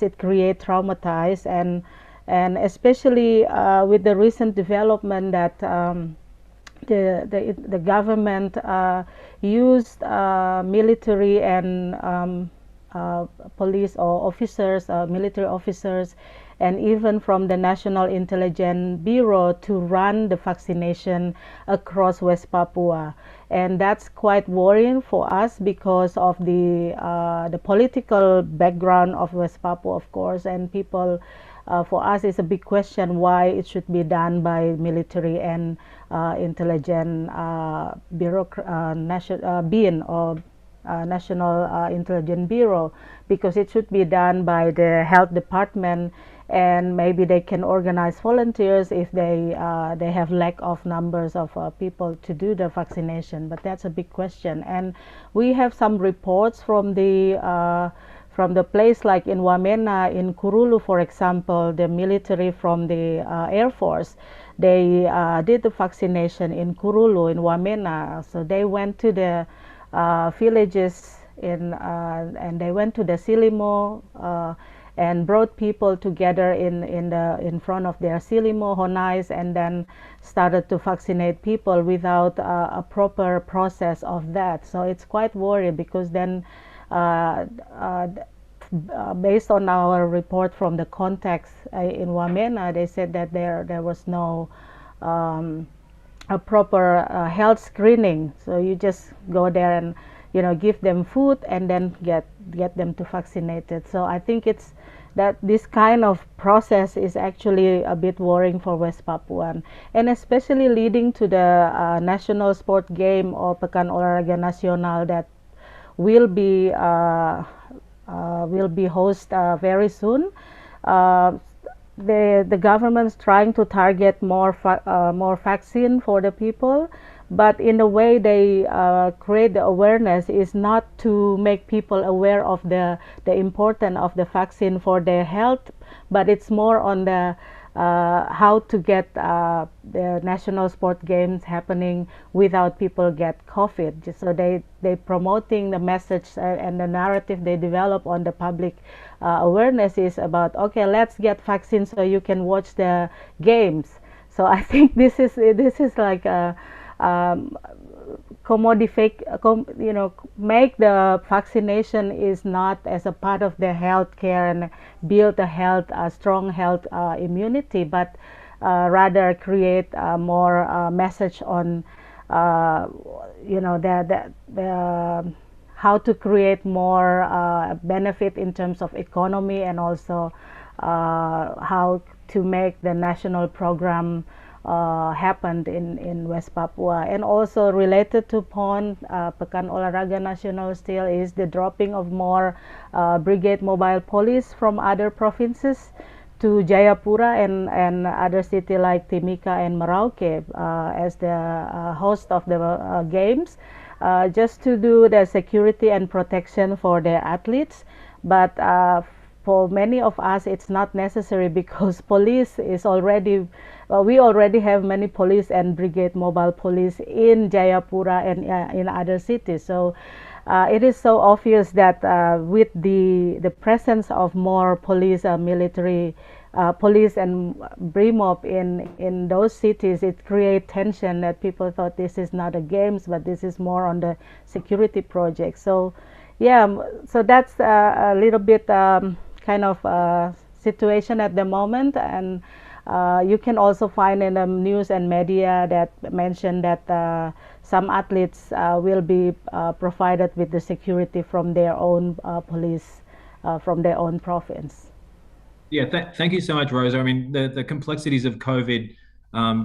it create traumatized, and especially with the recent development that the government used military and police or officers, military officers, and even from the National Intelligence Bureau to run the vaccination across West Papua. And that's quite worrying for us because of the political background of West Papua, of course, and people. For us, it's a big question why it should be done by military and intelligence being or National Intelligence Bureau, because it should be done by the health department, and maybe they can organize volunteers if they have lack of numbers of people to do the vaccination. But that's a big question, and we have some reports from the place like in Wamena, in Kurulu, for example, the military from the Air Force, they did the vaccination in Kurulu, in Wamena. So they went to the villages and they went to the Silimo and brought people together in front of their Silimo honais, and then started to vaccinate people without a proper process of that. So it's quite worrying, because then based on our report from the contacts in Wamena, they said that there was no a proper health screening. So you just go there and give them food and then get them to vaccinated. So I think it's that this kind of process is actually a bit worrying for West Papuan, and especially leading to the national sport game or Pekan Olahraga Nasional that will be host very soon. The government's trying to target more vaccine for the people, but in the way they create the awareness is not to make people aware of the importance of the vaccine for their health, but it's more on the how to get the national sport games happening without people get COVID. Just so they promoting the message and the narrative they develop on the public awareness is about, okay, let's get vaccines so you can watch the games. So I think this is like a make the vaccination is not as a part of the health care and build a strong health immunity, but rather create more message on the how to create more benefit in terms of economy, and also how to make the national program happened in West Papua. And also related to PON, Pekan Olahraga Nasional still is the dropping of more brigade mobile police from other provinces to Jayapura and other city like Timika and Merauke as the host of the games, just to do the security and protection for their athletes. But for many of us it's not necessary, because police is already we already have many police and brigade mobile police in Jayapura and in other cities. So it is so obvious that with the presence of more police, military police and BRIMOB in those cities, it creates tension that people thought this is not a games, but this is more on the security project. So yeah, so that's a little bit kind of situation at the moment. And you can also find in the news and media that mention that some athletes will be provided with the security from their own police, from their own province. Yeah, thank you so much, Rosa. I mean, the complexities of COVID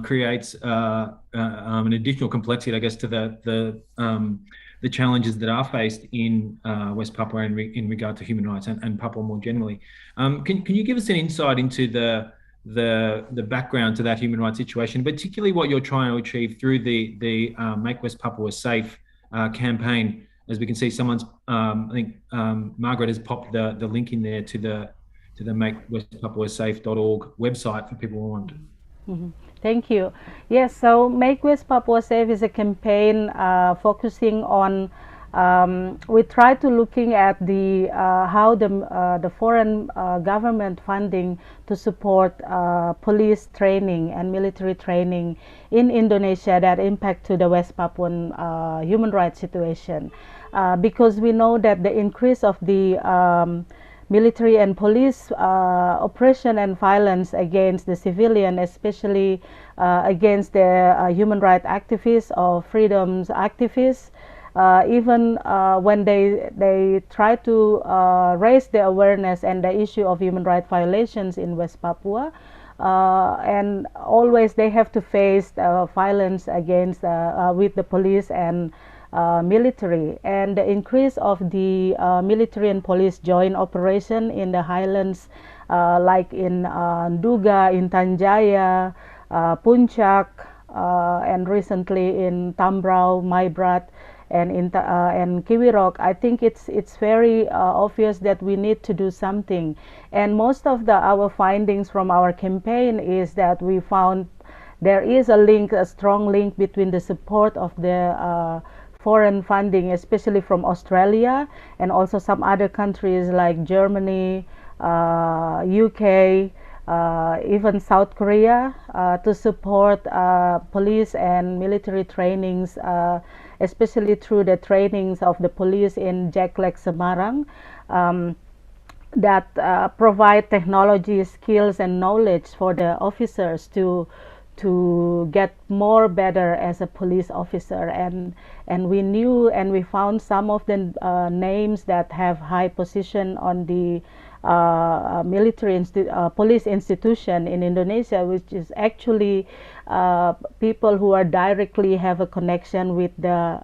creates an additional complexity, I guess, to the challenges that are faced in West Papua in regard to human rights and Papua more generally. Can you give us an insight into the background to that human rights situation, particularly what you're trying to achieve through the Make West Papua Safe campaign? As we can see, someone's I think Margaret has popped the link in there to the makewestpapuasafe.org website for people who want. Mm-hmm. Thank you. Yes, so Make West Papua Safe is a campaign focusing on we try to looking at the how the foreign government funding to support police training and military training in Indonesia that impact to the West Papuan human rights situation, because we know that the increase of the military and police oppression and violence against the civilian, especially against the human rights activists or freedoms activists, even when they try to raise the awareness and the issue of human rights violations in West Papua, and always they have to face violence against with the police and military, and the increase of the military and police joint operation in the highlands, like in Nduga, in Tanjaya, Puncak, and recently in Tambrau, Maibrat, and in and Kiwirok. I think it's very obvious that we need to do something, and most of our findings from our campaign is that we found there is a strong link between the support of the foreign funding, especially from Australia and also some other countries like Germany, UK, even South Korea, to support police and military trainings, especially through the trainings of the police in Jaklek Semarang, that provide technology, skills, and knowledge for the officers to get more better as a police officer, and we knew and we found some of the names that have high position on the police institution in Indonesia, which is actually people who are directly have a connection with the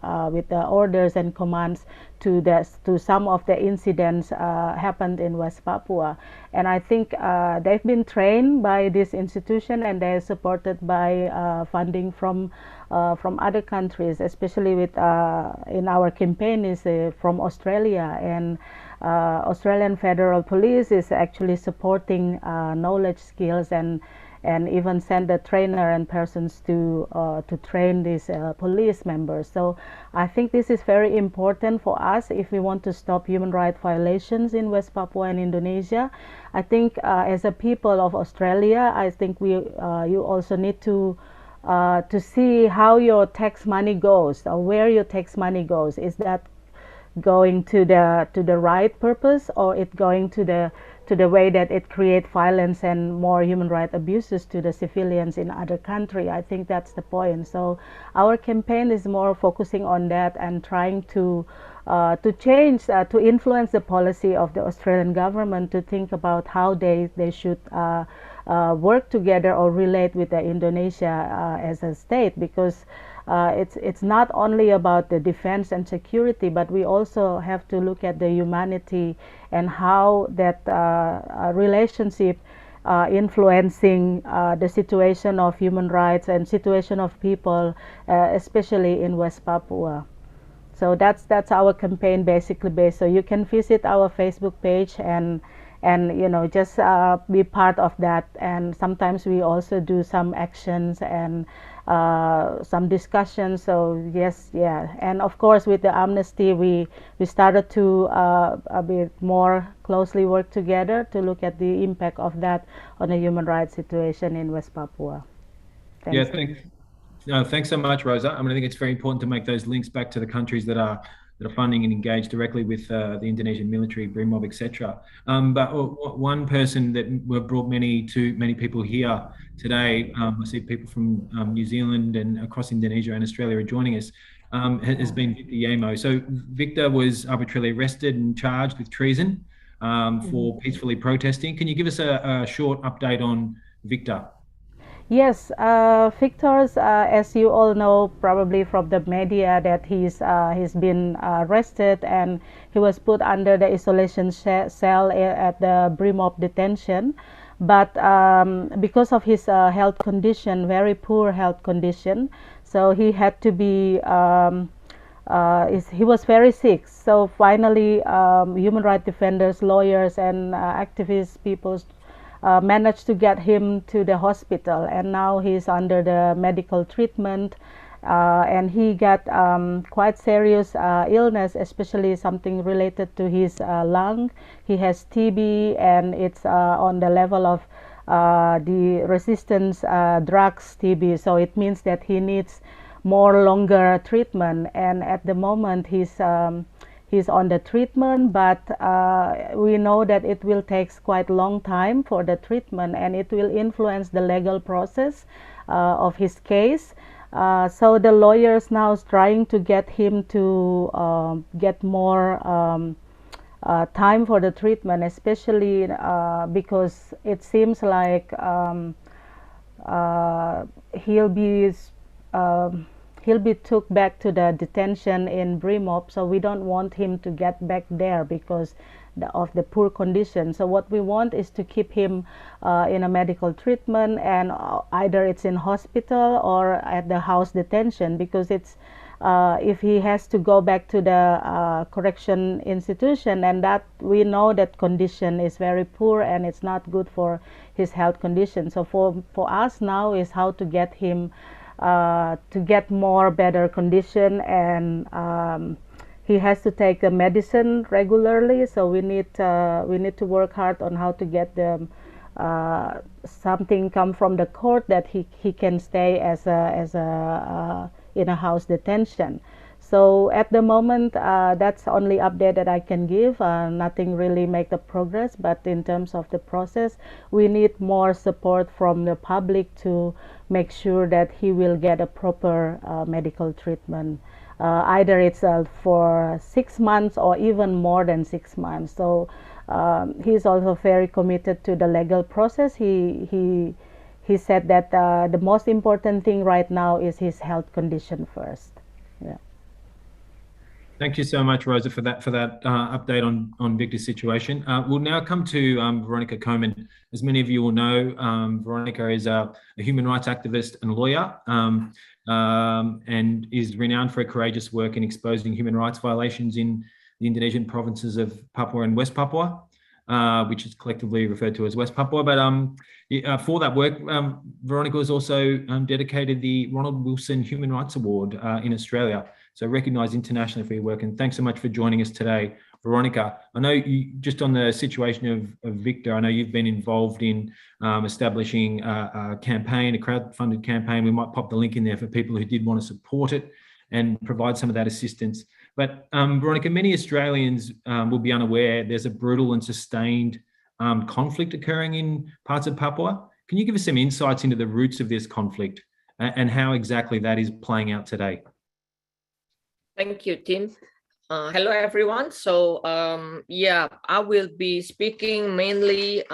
orders and commands to some of the incidents happened in West Papua. And I think they've been trained by this institution, and they're supported by funding from other countries, especially with in our campaign is from Australia, and Australian Federal Police is actually supporting knowledge, skills, and even send a trainer and persons to train these police members. So I think this is very important for us if we want to stop human rights violations in West Papua and Indonesia. I think as a people of Australia, I think you also need to see how your tax money goes, or where your tax money goes. Is that going to the right purpose, or it going to the way that it creates violence and more human rights abuses to the civilians in other country? I think that's the point. So our campaign is more focusing on that and trying to change, to influence the policy of the Australian government to think about how they should work together or relate with Indonesia as a state, because it's not only about the defense and security, but we also have to look at the humanity and how that relationship influencing the situation of human rights and situation of people, especially in West Papua. So that's our campaign basically based. So you can visit our Facebook page and just be part of that. And sometimes we also do some actions and some discussions. So yes, yeah, and of course with the Amnesty we started to a bit more closely work together to look at the impact of that on the human rights situation in West Papua. Thanks. Yeah, thanks so much, Rosa. I think it's very important to make those links back to the countries that are funding and engaged directly with the Indonesian military, BRIMOB, etc. But one person that brought many people here today, I see people from New Zealand and across Indonesia and Australia are joining us, has been Victor Yamo. So Victor was arbitrarily arrested and charged with treason for peacefully protesting. Can you give us a short update on Victor? Yes, Victor's, as you all know probably from the media, that he's been arrested and he was put under the isolation cell at the BRIMOB detention. But because of his health condition, very poor health condition, so he had to be, he was very sick. So finally, human rights defenders, lawyers, and activists, people managed to get him to the hospital, and now he's under the medical treatment, and he got quite serious illness, especially something related to his lung. He has TB, and it's on the level of the resistance drugs TB. So it means that he needs more longer treatment, and at the moment he's on the treatment, but we know that it will take quite long time for the treatment, and it will influence the legal process of his case. So the lawyers now is trying to get him to get more time for the treatment, especially because it seems like he'll be took back to the detention in Brimop, so we don't want him to get back there because of the poor condition. So what we want is to keep him in a medical treatment, and either it's in hospital or at the house detention, because it's if he has to go back to the correction institution, and that we know that condition is very poor and it's not good for his health condition. So for us now is how to get him to get more better condition, and he has to take the medicine regularly. So we need to work hard on how to get them something come from the court that he can stay as a in a house detention. So at the moment, that's the only update that I can give. Nothing really make the progress, but in terms of the process, we need more support from the public to make sure that he will get a proper medical treatment. Either it's for 6 months or even more than 6 months. So he's also very committed to the legal process. He said that the most important thing right now is his health condition first. Yeah. Thank you so much, Rosa, for that update on Victor's situation. We'll now come to Veronica Coman. As many of you will know, Veronica is a human rights activist and lawyer, and is renowned for her courageous work in exposing human rights violations in the Indonesian provinces of Papua and West Papua, which is collectively referred to as West Papua. But for that work, Veronica has also dedicated the Ronald Wilson Human Rights Award in Australia, so recognised internationally for your work. And thanks so much for joining us today, Veronica. I know you, just on the situation of Victor, I know you've been involved in establishing a campaign, a crowd-funded campaign. We might pop the link in there for people who did want to support it and provide some of that assistance. But Veronica, many Australians will be unaware there's a brutal and sustained conflict occurring in parts of Papua. Can you give us some insights into the roots of this conflict and how exactly that is playing out today? Thank you, Tim. Hello, everyone. So, yeah, I will be speaking mainly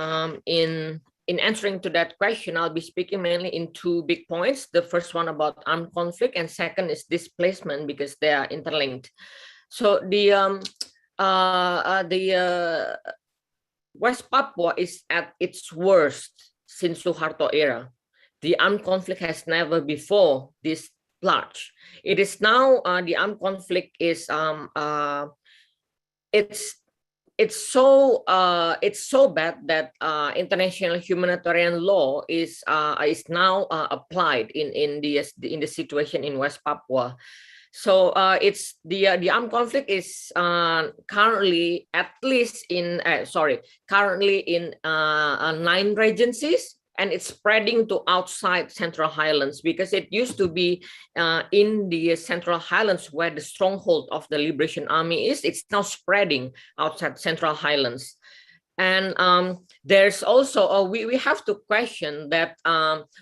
in answering to that question. I'll be speaking mainly in 2 big points. The first one about armed conflict, and second is displacement, because they are interlinked. So the West Papua is at its worst since Suharto era. The armed conflict has never before this large. It is now the armed conflict is it's so bad that international humanitarian law is now applied in the situation in West Papua. So it's the armed conflict is currently at least in currently in 9 regencies. And it's spreading to outside Central Highlands, because it used to be in the Central Highlands where the stronghold of the Liberation Army is. It's now spreading outside Central Highlands. And there's also, we have to question that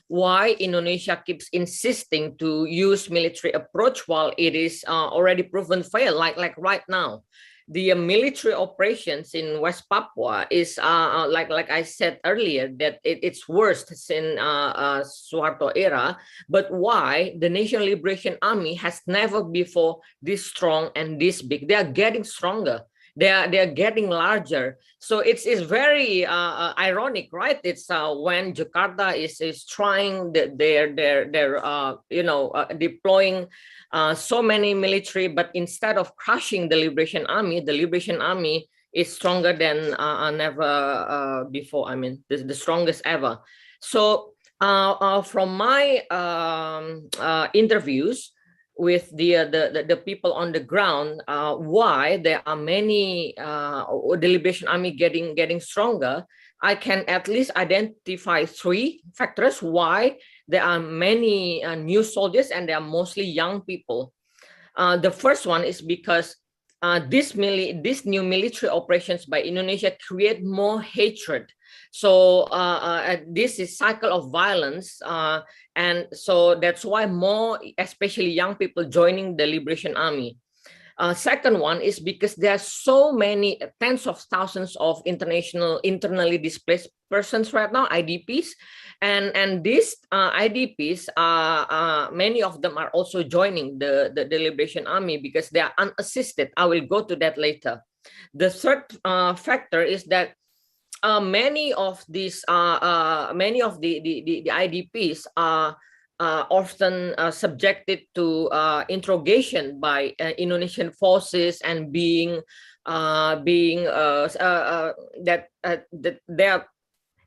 why Indonesia keeps insisting to use military approach while it is already proven fail, like right now. The military operations in West Papua is like I said earlier, that it's worst since Suharto era. But why the National Liberation Army has never before this strong and this big? They are getting stronger. They are getting larger. So it's very ironic, right? It's when Jakarta is trying their deploying so many military, but instead of crushing the Liberation Army is stronger than never before. I mean, the strongest ever. So From my interviews with the people on the ground, why there are many the Liberation Army getting stronger, I can at least identify 3 factors why there are many new soldiers, and they are mostly young people. The first one is because this new military operations by Indonesia create more hatred. So this is cycle of violence, and so that's why more, especially young people, joining the Liberation Army. Second one is because there are so many tens of thousands of internally displaced persons right now, IDPs, and these IDPs, many of them are also joining the Liberation Army because they are unassisted. I will go to that later. The third factor is that many of these the IDPs are often subjected to interrogation by Indonesian forces, and that they are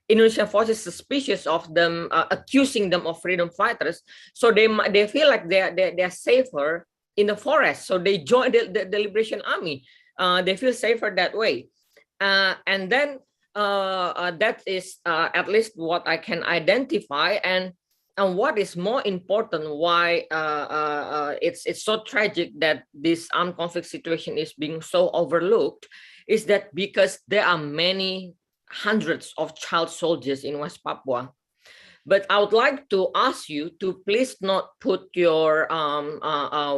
Indonesian forces suspicious of them, accusing them of freedom fighters. So they feel like they're safer in the forest. So they join the Liberation Army. They feel safer that way. And then that is at least what I can identify. And what is more important, why it's so tragic that this armed conflict situation is being so overlooked, is that because there are many hundreds of child soldiers in West Papua. But I would like to ask you to please not put your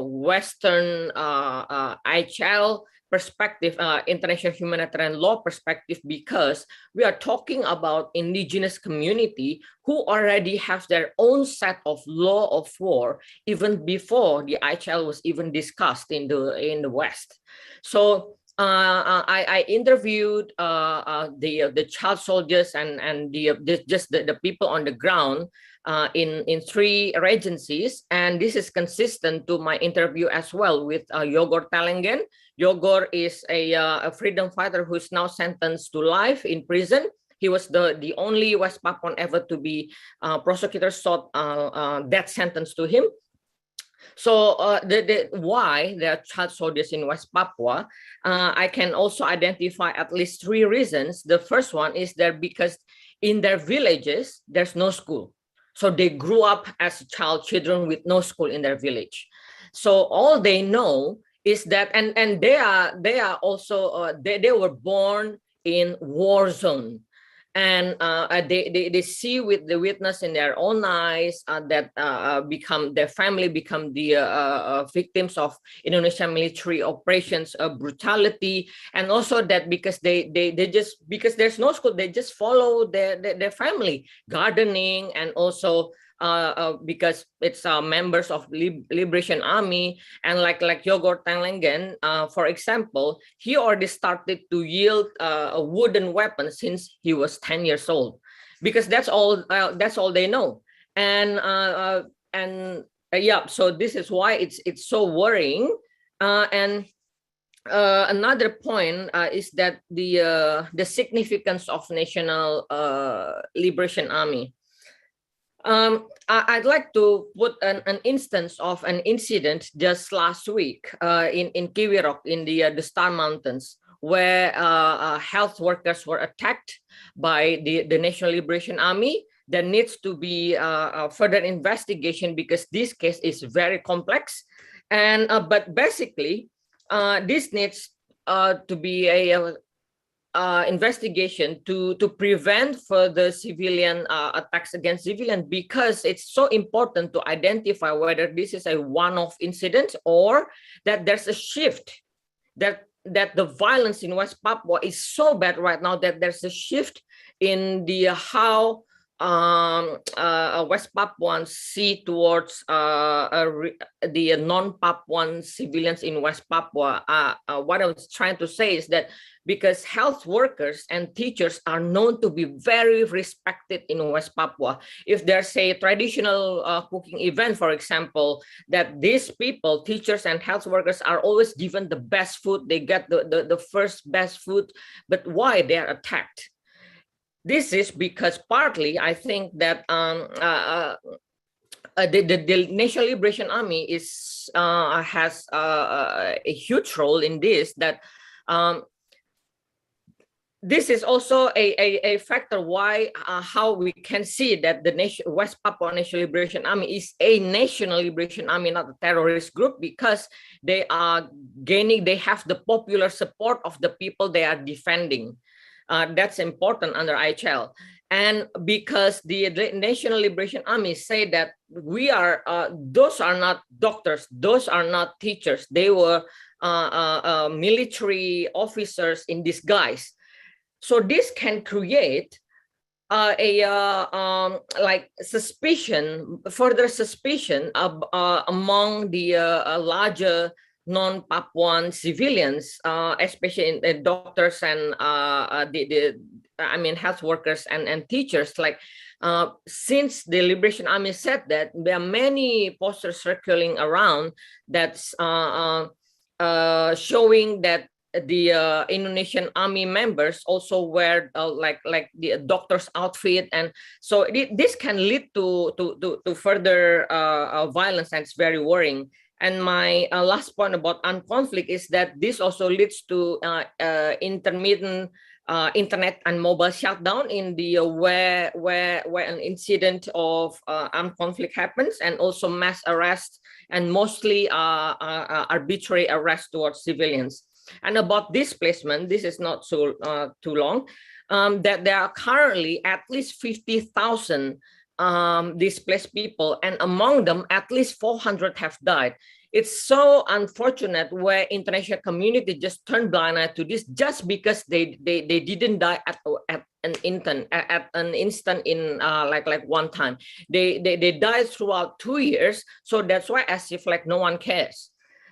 Western IHL perspective, international humanitarian law perspective, because we are talking about indigenous community who already have their own set of law of war even before the IHL was even discussed in the West. So I interviewed the child soldiers and the people on the ground in 3 regencies, and this is consistent to my interview as well with Yogor Talengen. Yogor is a freedom fighter who's now sentenced to life in prison. He was the only West Papuan ever to be prosecutors sought death sentence to him. So why there are child soldiers in West Papua, I can also identify at least 3 reasons. The first one is that because in their villages, there's no school. So they grew up as children with no school in their village. So all they know is that, and they are also, they were born in war zone. And they see with the witness in their own eyes that their family become the victims of Indonesian military operations, brutality, and also that because because there's no school, they just follow their family gardening, and also because it's members of Liberation Army, and like Yogor Talengen, for example, he already started to wield a wooden weapon since he was 10 years old, because that's all they know. And yeah, so this is why it's so worrying. And another point is that the significance of National Liberation Army. I'd like to put an instance of an incident just last week in Kiwirok in the Star Mountains, where health workers were attacked by the National Liberation Army. There needs to be further investigation because this case is very complex. And but basically, this needs to be a investigation to prevent further civilian attacks against civilians, because it's so important to identify whether this is a one-off incident or that there's a shift, that the violence in West Papua is so bad right now that there's a shift in the how West Papuans see towards the non-Papuan civilians in West Papua. What I was trying to say is that because health workers and teachers are known to be very respected in West Papua. If there's a traditional cooking event, for example, that these people, teachers and health workers, are always given the best food, they get the first best food, but why they are attacked? this is because partly I think that the National Liberation Army has a huge role in this. That this is also a factor why how we can see that the West Papua National Liberation Army is a national liberation army, not a terrorist group, because they have the popular support of the people they are defending. That's important under IHL. And because the National Liberation Army say that those are not doctors, those are not teachers, they were military officers in disguise. So this can create like further suspicion among the larger non-Papuan civilians, especially in doctors and health workers and teachers. Like since the Liberation Army said that, there are many posters circulating around that's showing that the Indonesian army members also wear like the doctor's outfit, and so this can lead to further violence, and it's very worrying. And my last point about armed conflict is that this also leads to intermittent internet and mobile shutdown in the where an incident of armed conflict happens, and also mass arrest and mostly arbitrary arrest towards civilians. And about displacement, this is not so too long, that there are currently at least 50,000 displaced people, and among them, at least 400 have died. It's so unfortunate where international community just turned blind eye to this just because they didn't die at an instant in like one time. They died throughout 2 years, so that's why as if like no one cares.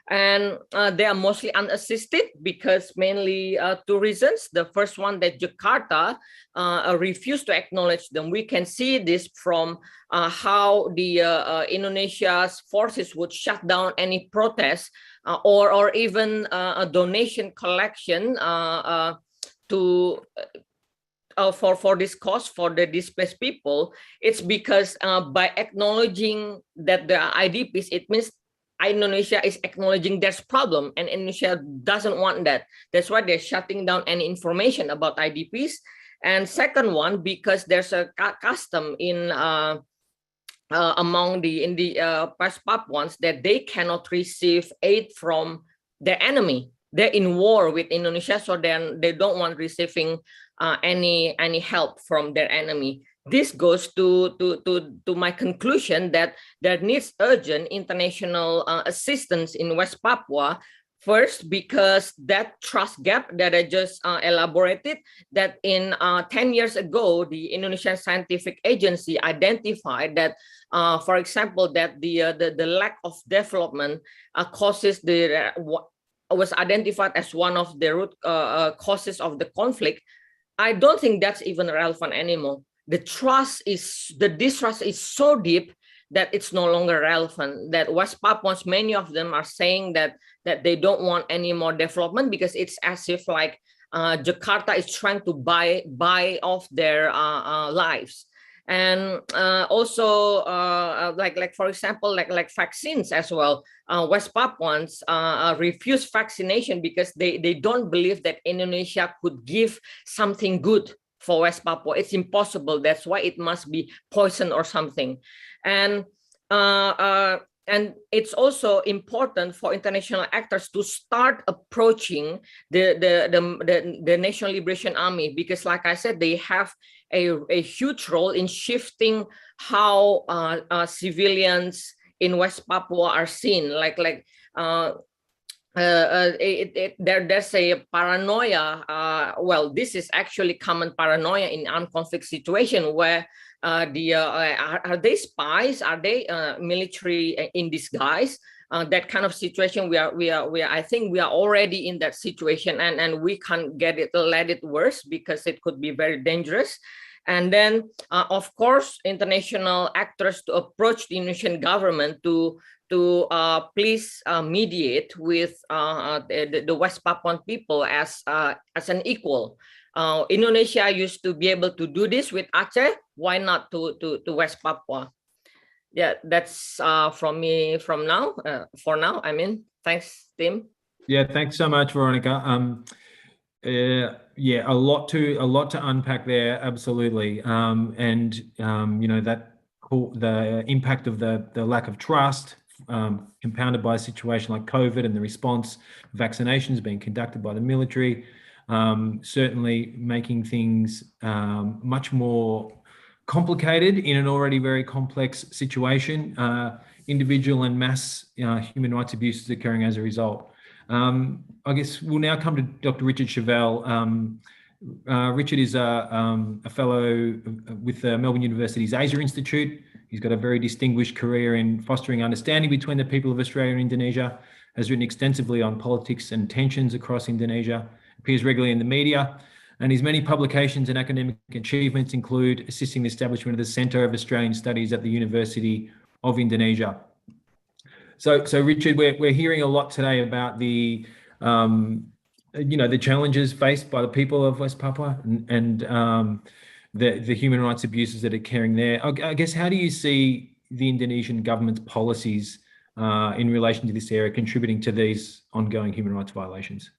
And they are mostly unassisted because mainly two reasons. The first one, that Jakarta refused to acknowledge them. We can see this from how the Indonesia's forces would shut down any protest or even a donation collection to for this cause for the displaced people. It's because by acknowledging that the IDPs, it means Indonesia is acknowledging there's problem, and Indonesia doesn't want that. That's why they're shutting down any information about IDPs. And second one, because there's a custom in among the West Papuans that they cannot receive aid from their enemy. They're in war with Indonesia, so then they don't want receiving any help from their enemy. This goes to my conclusion that there needs urgent international assistance in West Papua. First, because that trust gap that I just elaborated, that in 10 years ago, the Indonesian Scientific Agency identified that, for example, that the lack of development was identified as one of the root causes of the conflict. I don't think that's even relevant anymore. The distrust is so deep that it's no longer relevant. That West Papuans, many of them are saying that they don't want any more development because it's as if like Jakarta is trying to buy off their lives. And also like for example, like vaccines as well. West Papuans refuse vaccination because they don't believe that Indonesia could give something good for West Papua. It's impossible. That's why it must be poison or something. And it's also important for international actors to start approaching the National Liberation Army, because like I said, they have a huge role in shifting how civilians in West Papua are seen. There's a paranoia. Well, this is actually common paranoia in armed conflict situation where are they spies? Are they military in disguise? That kind of situation. I think we are already in that situation, and we can't let it worse because it could be very dangerous. And then, of course, international actors to approach the Indonesian government to please mediate with the West Papuan people as an equal. Indonesia used to be able to do this with Aceh. Why not to West Papua? Yeah, that's from me from now. For now, I mean, thanks, Tim. Yeah, thanks so much, Veronica. Yeah, a lot to unpack there, absolutely. And you know, the impact of the lack of trust, compounded by a situation like COVID and the response, vaccinations being conducted by the military, certainly making things much more complicated in an already very complex situation. Individual and mass human rights abuses occurring as a result. I guess we'll now come to Dr. Richard Chevelle. Richard is a fellow with the Melbourne University's Asia Institute. He's got a very distinguished career in fostering understanding between the people of Australia and Indonesia, has written extensively on politics and tensions across Indonesia, appears regularly in the media, and his many publications and academic achievements include assisting the establishment of the Centre of Australian Studies at the University of Indonesia. So Richard, we're hearing a lot today about the the challenges faced by the people of West Papua and the human rights abuses that are occurring there. I guess, how do you see the Indonesian government's policies in relation to this area contributing to these ongoing human rights violations?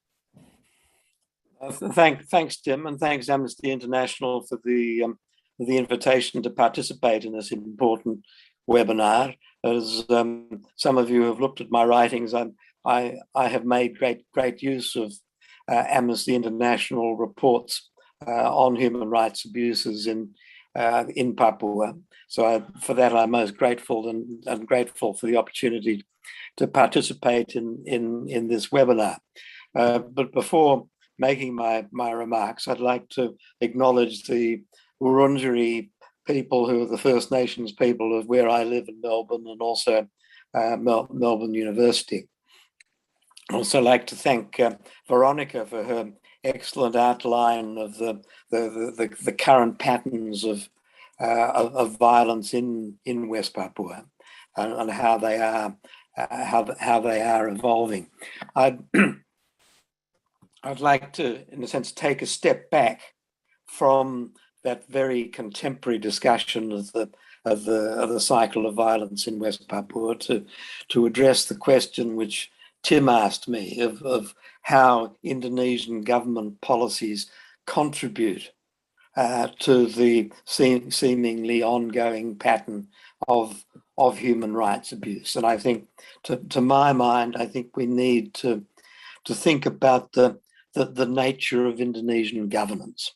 Thanks, Tim, and thanks Amnesty International for the invitation to participate in this important webinar. As some of you have looked at my writings, I have made great use of Amnesty International reports on human rights abuses in Papua. So for that, I'm most grateful and grateful for the opportunity to participate in this webinar. But before making my remarks, I'd like to acknowledge the Wurundjeri people, who are the First Nations people of where I live in Melbourne, and also Melbourne University. I'd also like to thank Veronica for her excellent outline of the current patterns of violence in West Papua and how they are evolving. I'd like to, in a sense, take a step back from that very contemporary discussion of the cycle of violence in West Papua to address the question which Tim asked me of how Indonesian government policies contribute to the seemingly ongoing pattern of human rights abuse. And I think, to my mind, I think we need to think about the nature of Indonesian governance.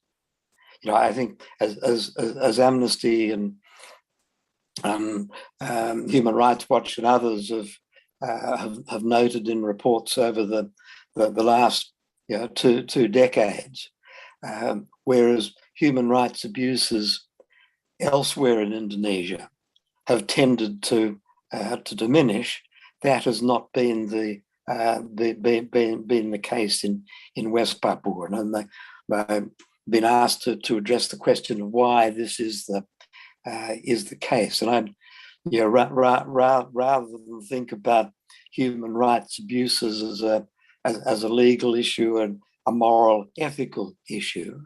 You know, I think as Amnesty and Human Rights Watch and others have noted in reports over the last two decades, whereas human rights abuses elsewhere in Indonesia have tended to diminish, that has not been the case in West Papua, and they've been asked to address the question of why this is the case. And I'd rather than think about human rights abuses as a legal issue and a moral ethical issue,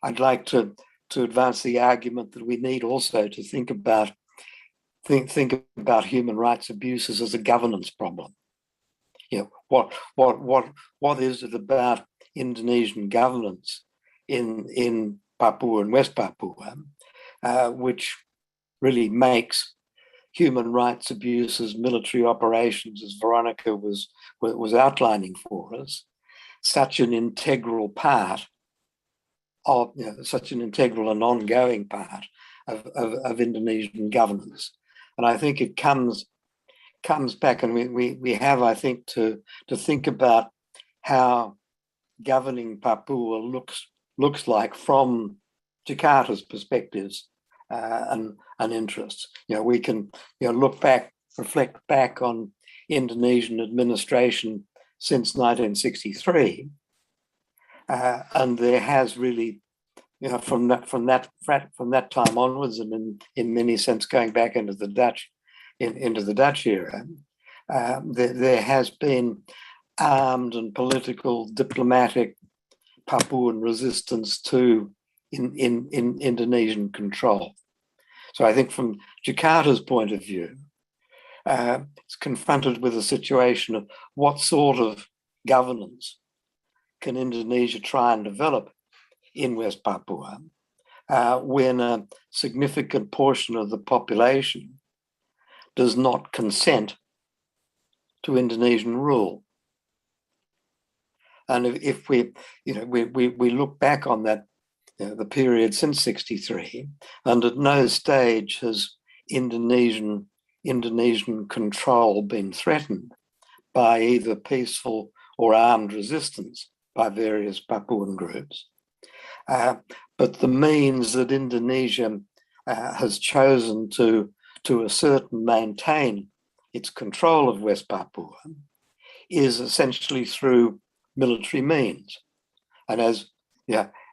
I'd like to advance the argument that we need also to think about human rights abuses as a governance problem. You know, what is it about Indonesian governance in Papua and West Papua which really makes human rights abuses, military operations, as Veronica was outlining for us, such an integral part of, such an integral and ongoing part of Indonesian governance. And I think it comes back, and we have, I think, to think about how governing Papua looks like from Jakarta's perspectives and interests. We can reflect back on Indonesian administration since 1963, and there has really, from that time onwards, and in many sense going back into the Dutch era, there has been armed and political, diplomatic Papuan resistance to in Indonesian control. So I think from Jakarta's point of view, it's confronted with a situation of what sort of governance can Indonesia try and develop in West Papua when a significant portion of the population does not consent to Indonesian rule. And if we look back on that, the period since '63, and at no stage has Indonesian control been threatened by either peaceful or armed resistance by various Papuan groups. But the means that Indonesia has chosen to assert and maintain its control of West Papua is essentially through military means. And as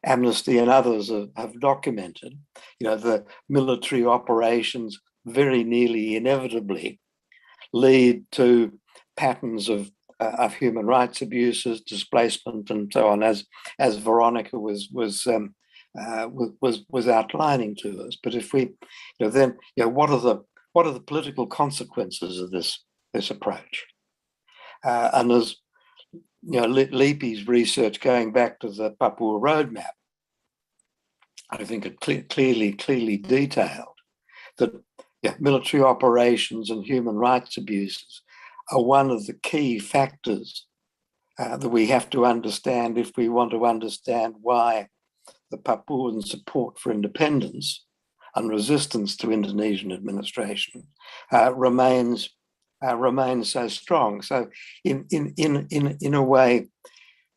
Amnesty and others have documented, the military operations very nearly inevitably lead to patterns of human rights abuses, displacement, and so on, as Veronica was outlining to us. But if we, then, what are the political consequences of this approach? And as Lipi's research going back to the Papua Roadmap, I think it clearly detailed that military operations and human rights abuses are one of the key factors that we have to understand if we want to understand why the Papuan support for independence and resistance to Indonesian administration remains so strong. So in a way,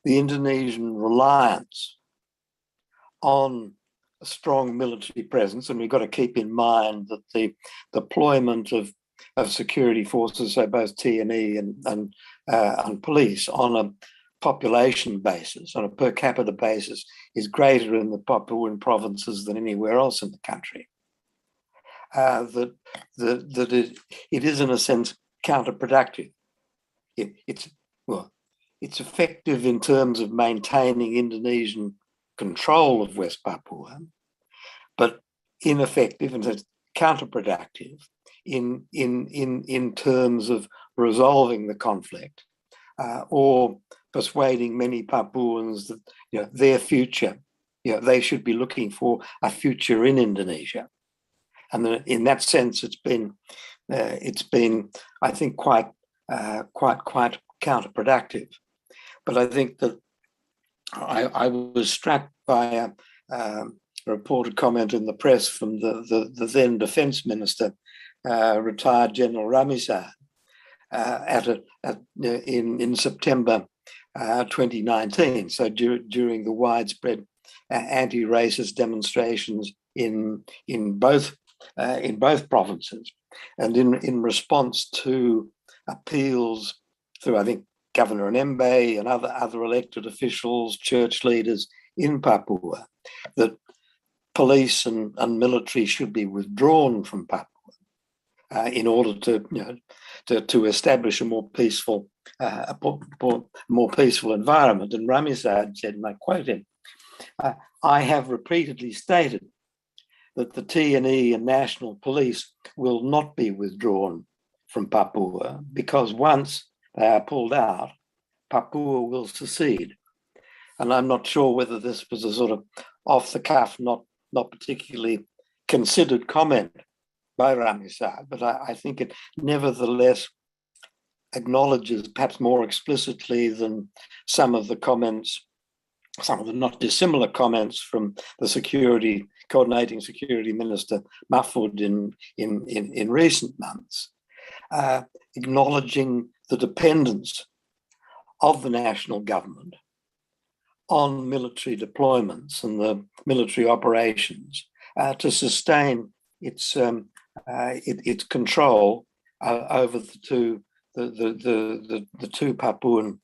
the Indonesian reliance on a strong military presence, and we've got to keep in mind that the deployment of security forces, so both T&E and police, on a population basis, on a per capita basis, is greater in the Papuan provinces than anywhere else in the country. That it is, in a sense, counterproductive. It's effective in terms of maintaining Indonesian control of West Papua, but ineffective and counterproductive in terms of resolving the conflict or persuading many Papuans that their future, they should be looking for a future in Indonesia. And in that sense, it's been, I think, quite counterproductive. But I think that I was struck by a reported comment in the press from the then Defence Minister, retired General Ramisad, in September 2019. So during the widespread anti-racist demonstrations in both provinces, and in response to appeals through, I think, Governor Nembe and other elected officials, church leaders in Papua, that police and military should be withdrawn from Papua in order to establish a more peaceful environment. And Ramisad said, and I quote him, "I have repeatedly stated that the T&E and National Police will not be withdrawn from Papua because once they are pulled out, Papua will secede." And I'm not sure whether this was a sort of off-the-cuff, not particularly considered comment by Ramisad, but I think it nevertheless acknowledges, perhaps more explicitly than some of the not dissimilar comments from the coordinating security minister Mahfud in recent months, acknowledging the dependence of the national government on military deployments and the military operations to sustain its control over the two Papuan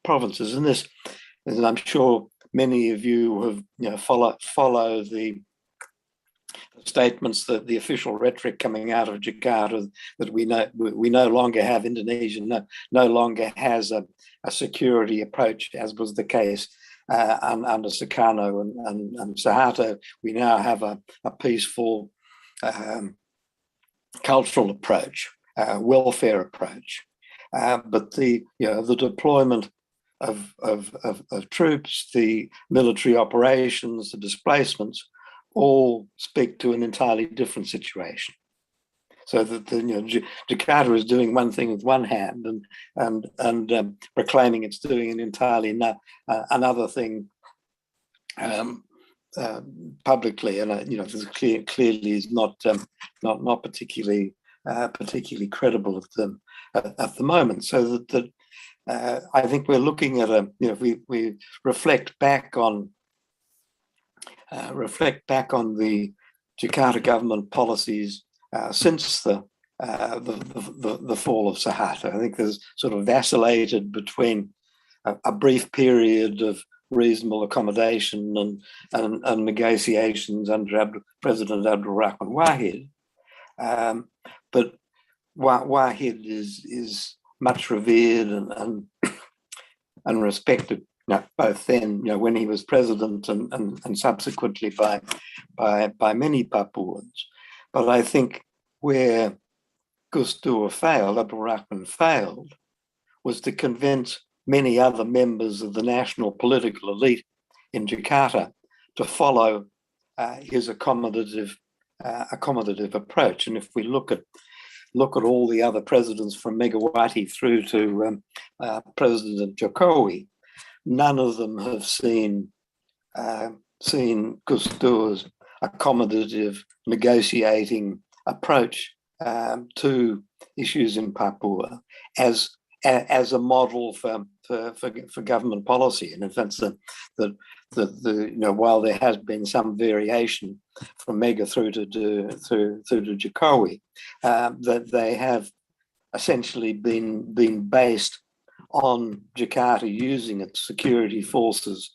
provinces. And this, and I'm sure many of you have follow the statements, that the official rhetoric coming out of Jakarta, that we no longer have Indonesia, no longer has a security approach, as was the case under Sukarno and Suharto, we now have a peaceful cultural approach, welfare approach. But the deployment of troops, the military operations, the displacements, all speak to an entirely different situation. So that Jakarta is doing one thing with one hand and proclaiming it's doing an entirely another thing publicly, and this clearly is not particularly credible at the moment. So that I think we're looking at if we reflect back on the Jakarta government policies since the fall of Suharto. I think there's sort of vacillated between a brief period of reasonable accommodation and negotiations under President Abdul Rahman Wahid, but Wahid is much revered and respected, both then, when he was president and subsequently by many Papuans. But I think where Gus Dur failed, Abdul Rahman failed, was to convince many other members of the national political elite in Jakarta to follow his accommodative approach. And if we look at all the other presidents from Megawati through to President Jokowi, none of them have seen Gus Dur's accommodative negotiating approach to issues in Papua as a model for government policy. And in fact, while there has been some variation from Mega through to Jokowi, that they have essentially been based on Jakarta using its security forces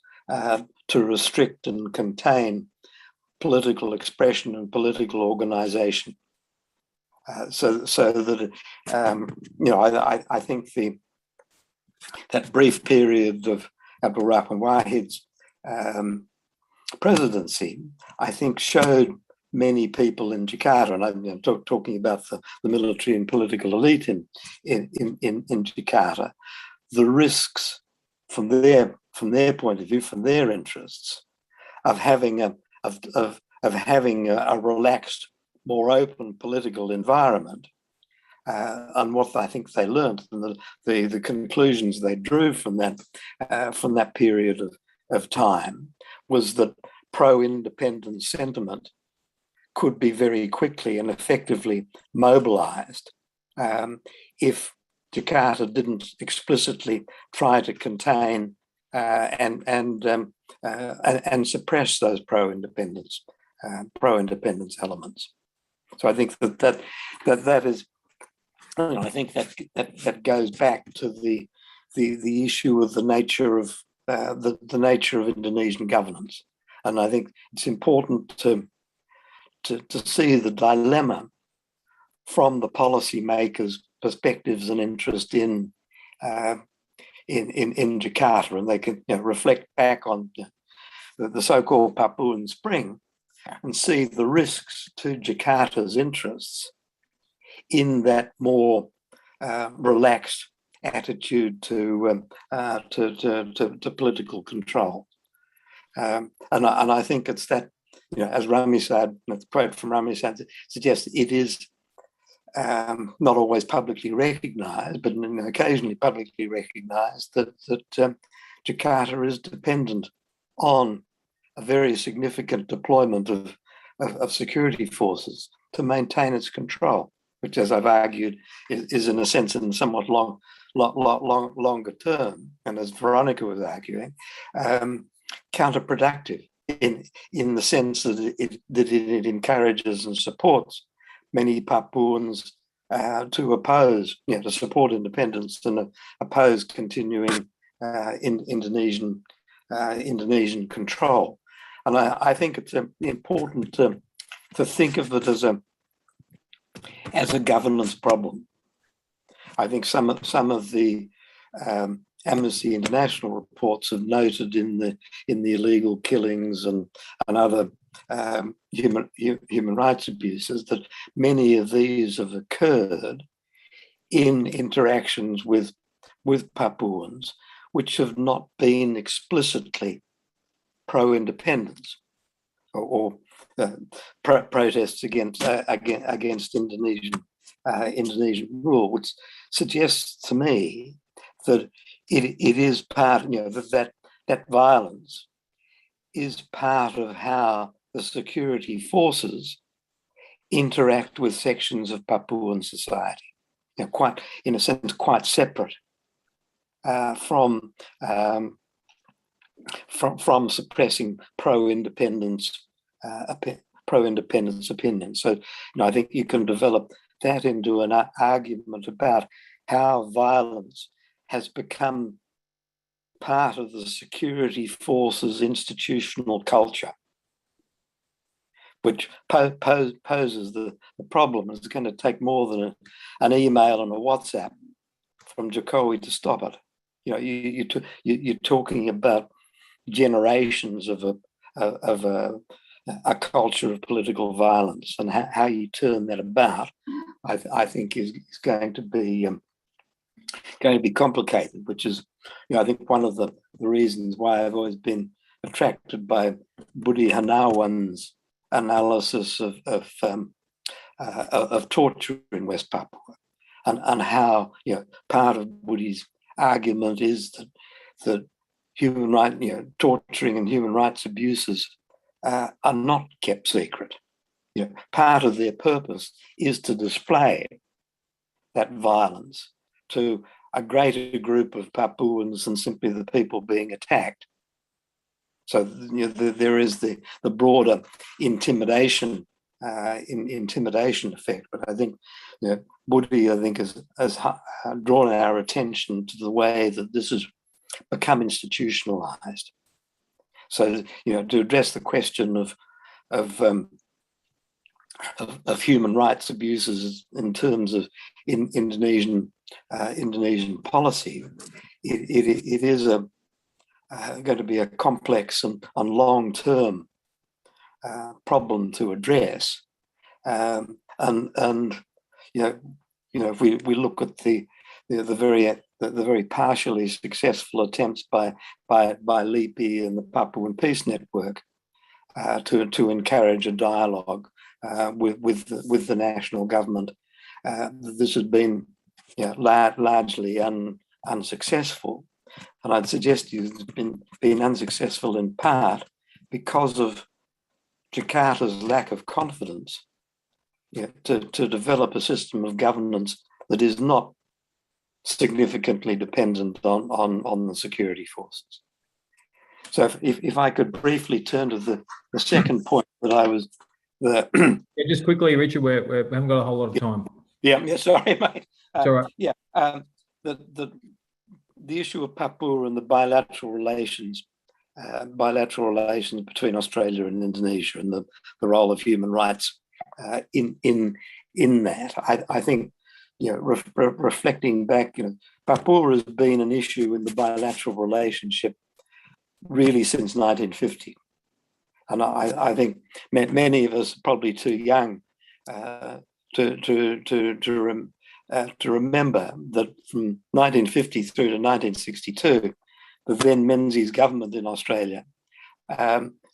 to restrict and contain political expression and political organization. So that I think that brief period of Abdul Rahman Wahid's presidency, I think, showed many people in Jakarta, and I'm talking about the military and political elite in Jakarta, the risks from their point of view, from their interests, of having a relaxed, more open political environment, and what I think they learned and the conclusions they drew from that period of time was that pro-independence sentiment could be very quickly and effectively mobilized if Jakarta didn't explicitly try to contain and suppress those pro-independence elements. So I think that is, I think that goes back to the issue of the nature of Indonesian governance, and I think it's important to see the dilemma from the policymakers' perspectives and interest in Jakarta, and they can reflect back on the so-called Papuan Spring and see the risks to Jakarta's interests in that more relaxed attitude to political control. And I think it's that, as Rami said, the quote from Rami said suggests it is not always publicly recognized, but occasionally publicly recognized that Jakarta is dependent on a very significant deployment of security forces to maintain its control, which, as I've argued, is in a sense in somewhat longer term, and as Veronica was arguing, counterproductive in the sense that it encourages and supports many Papuans to oppose, to support independence and oppose continuing Indonesian control. And I think it's important to think of it as a governance problem. I think some of the Amnesty International reports have noted in the illegal killings and other human rights abuses, that many of these have occurred in interactions with Papuans which have not been explicitly pro-independence or protests against Indonesian rule, which suggests to me that it is part, that violence is part of how the security forces interact with sections of Papuan society, quite, in a sense, quite separate from suppressing pro-independence opinions. So, I think you can develop that into an argument about how violence has become part of the security forces' institutional culture, which poses the problem. It's going to take more than an email and a WhatsApp from Jokowi to stop it. You're talking about generations of a culture of political violence, and how you turn that about, I think, is going to be complicated. Which is, I think, one of the reasons why I've always been attracted by Budi Hanawan's analysis of torture in West Papua, and how, part of Budi's argument is that human rights, torturing and human rights abuses are not kept secret. Part of their purpose is to display that violence to a greater group of Papuans than simply the people being attacked. So there is the broader intimidation effect. But I think Budi, has drawn our attention to the way that this has become institutionalized. So, to address the question of human rights abuses in terms of Indonesian policy, it is going to be a complex and long-term problem to address. If we look at the very partially successful attempts by LIPI and the Papuan Peace Network to encourage a dialogue with the national government, this has been largely unsuccessful, and I'd suggest it's been unsuccessful in part because of Jakarta's lack of confidence to develop a system of governance that is not significantly dependent on the security forces. So if I could briefly turn to the second point that I was... just quickly, Richard, we haven't got a whole lot of time. Yeah, sorry, mate. It's all right. The issue of Papua and the bilateral relations between Australia and Indonesia, and the role of human rights in that. I think, reflecting back, Papua has been an issue in the bilateral relationship really since 1950, and I think many of us are probably too young to remember that from 1950 through to 1962, the then Menzies government in Australia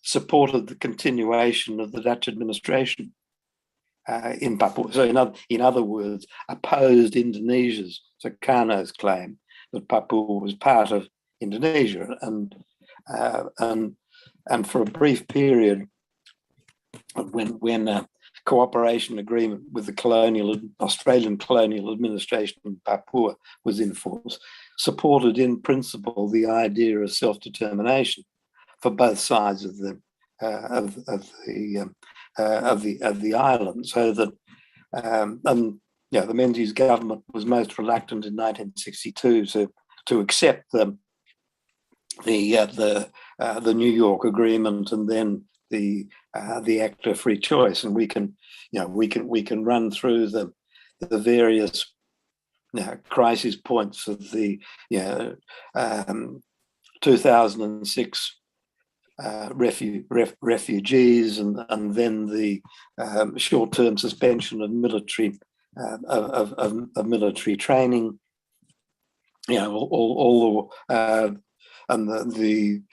supported the continuation of the Dutch administration in Papua. So in other words, opposed Indonesia's, Sukarno's claim that Papua was part of Indonesia, and for a brief period when a cooperation agreement with the Australian colonial administration in Papua was in force, supported in principle the idea of self-determination for both sides of the island, so that the Menzies government was most reluctant in 1962 to accept the New York Agreement and then the Act of Free Choice, and we can run through the various crisis points of the 2006 refugees, and then the short-term suspension of military military training. All and the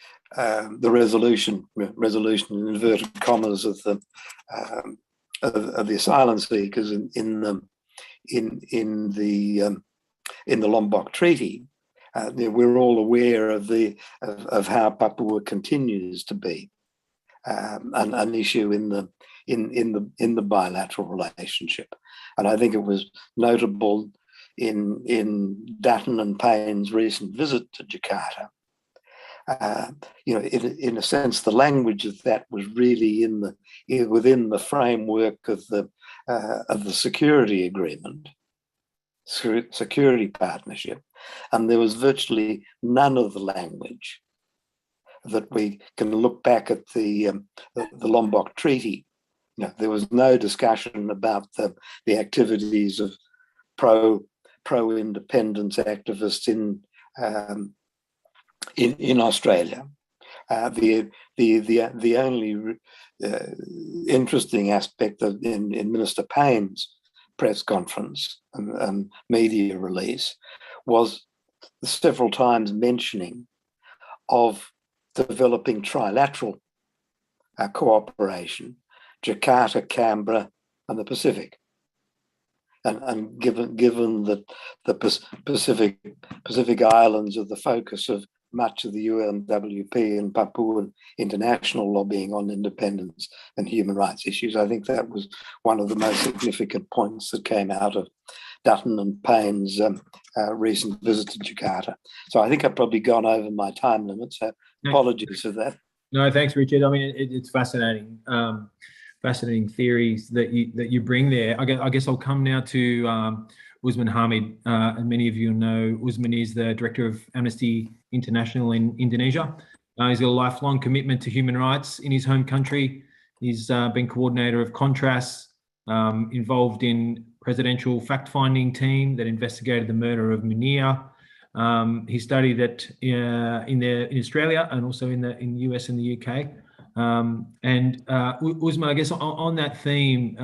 resolution in inverted commas of the asylum seekers in the Lombok Treaty. We're all aware of how Papua continues to be an issue in the bilateral relationship, and I think it was notable in Dutton and Payne's recent visit to Jakarta. In a sense, the language of that was really within the framework of the security agreement, security partnership, and there was virtually none of the language that we can look back at the Lombok Treaty. There was no discussion about the activities of pro-independence activists in Australia. The only interesting aspect in Minister Payne's press conference and media release was the several times mentioning of developing trilateral cooperation, Jakarta, Canberra, and the Pacific. And given that the Pacific Islands are the focus of much of the UNWP and Papuan international lobbying on independence and human rights issues, I think that was one of the most significant points that came out of Dutton and Payne's recent visit to Jakarta. So I think I've probably gone over my time limit, so apologies for that. No, thanks, Richard. I mean, it's fascinating. Fascinating theories that you bring there. I guess I'll come now to Usman Hamid, and many of you know Usman is the director of Amnesty International in Indonesia. He's got a lifelong commitment to human rights in his home country. He's been coordinator of Contrast, involved in presidential fact-finding team that investigated the murder of Munir. He studied it in Australia and also in the US and the UK. Usman, I guess on that theme,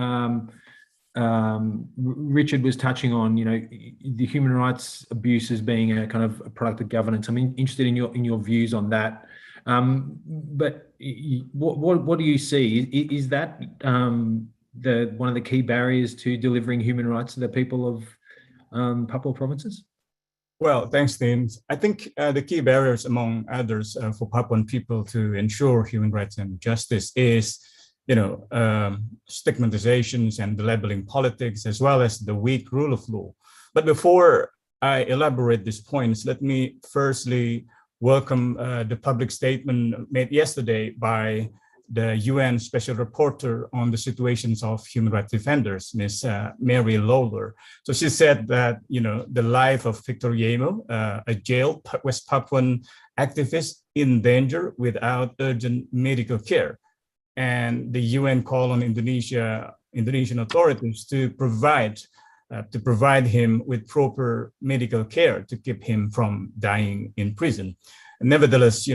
Richard was touching on, the human rights abuse as being a kind of a product of governance. I'm interested in your views on that. But what do you see? Is that one of the key barriers to delivering human rights to the people of Papua provinces? Well, thanks, Tim. I think the key barriers, among others, for Papuan people to ensure human rights and justice is, stigmatizations and the labeling politics, as well as the weak rule of law. But before I elaborate these points, let me firstly welcome the public statement made yesterday by the UN Special Rapporteur on the situations of human rights defenders, Ms. Mary Lawler. So she said that, the life of Victor Yemo, a jailed West Papuan activist, in danger without urgent medical care. And the UN called on Indonesian authorities to provide him with proper medical care to keep him from dying in prison. Nevertheless,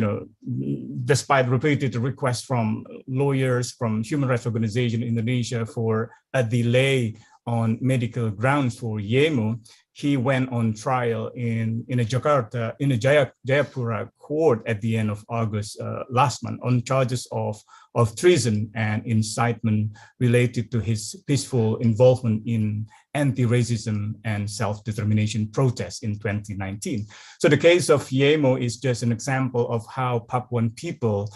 despite repeated requests from lawyers, from human rights organizations in Indonesia for a delay on medical grounds for Yemo, he went on trial in a Jayapura court at the end of August last month on charges of treason and incitement related to his peaceful involvement in anti-racism and self-determination protests in 2019. So the case of Yemo is just an example of how Papuan people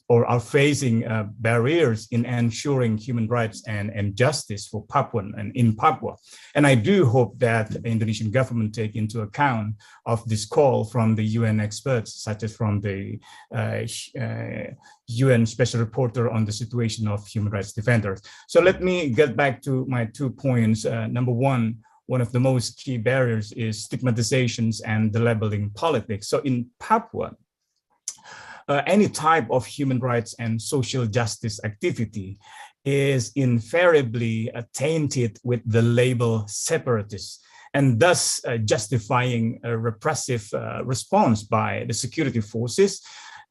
are facing barriers in ensuring human rights and justice for Papuan and in Papua. And I do hope that the Indonesian government take into account of this call from the UN experts, such as from the UN Special Rapporteur on the situation of human rights defenders. So let me get back to my 2 points. Number one of the most key barriers is stigmatizations and the labeling politics. So in Papua, any type of human rights and social justice activity is invariably tainted with the label separatist and thus justifying a repressive response by the security forces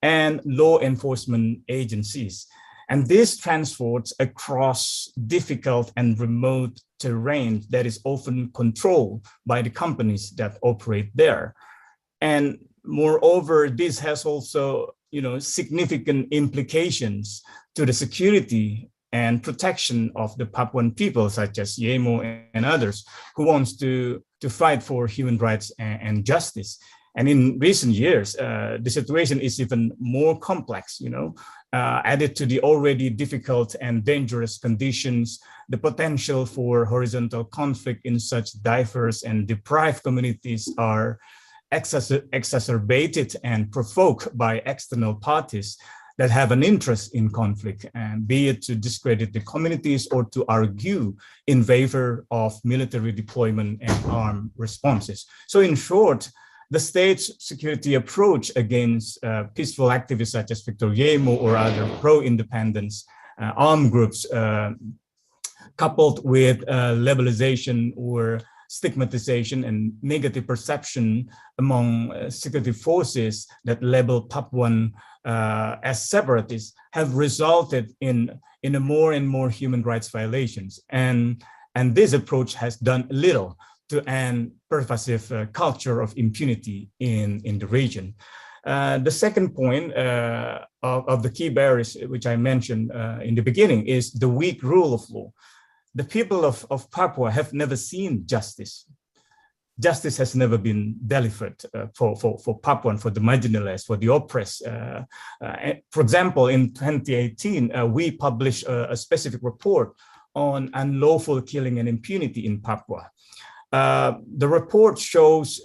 and law enforcement agencies. And this transports across difficult and remote terrain that is often controlled by the companies that operate there. And moreover, this has also, significant implications to the security and protection of the Papuan people, such as Yemo and others, who wants to fight for human rights and justice. And in recent years, the situation is even more complex, added to the already difficult and dangerous conditions, the potential for horizontal conflict in such diverse and deprived communities are exacerbated and provoked by external parties that have an interest in conflict, and be it to discredit the communities or to argue in favor of military deployment and armed responses. So in short, the state's security approach against peaceful activists such as Victor Yemo or other pro-independence armed groups, coupled with labelization or stigmatization and negative perception among security forces that label Papuan as separatists, have resulted in a more and more human rights violations. And this approach has done little to end pervasive culture of impunity in the region. The second point of the key barriers, which I mentioned in the beginning, is the weak rule of law. The people of Papua have never seen justice. Justice has never been delivered for Papuan, for the marginalized, for the oppressed. For example, in 2018, we published a specific report on unlawful killing and impunity in Papua. The report shows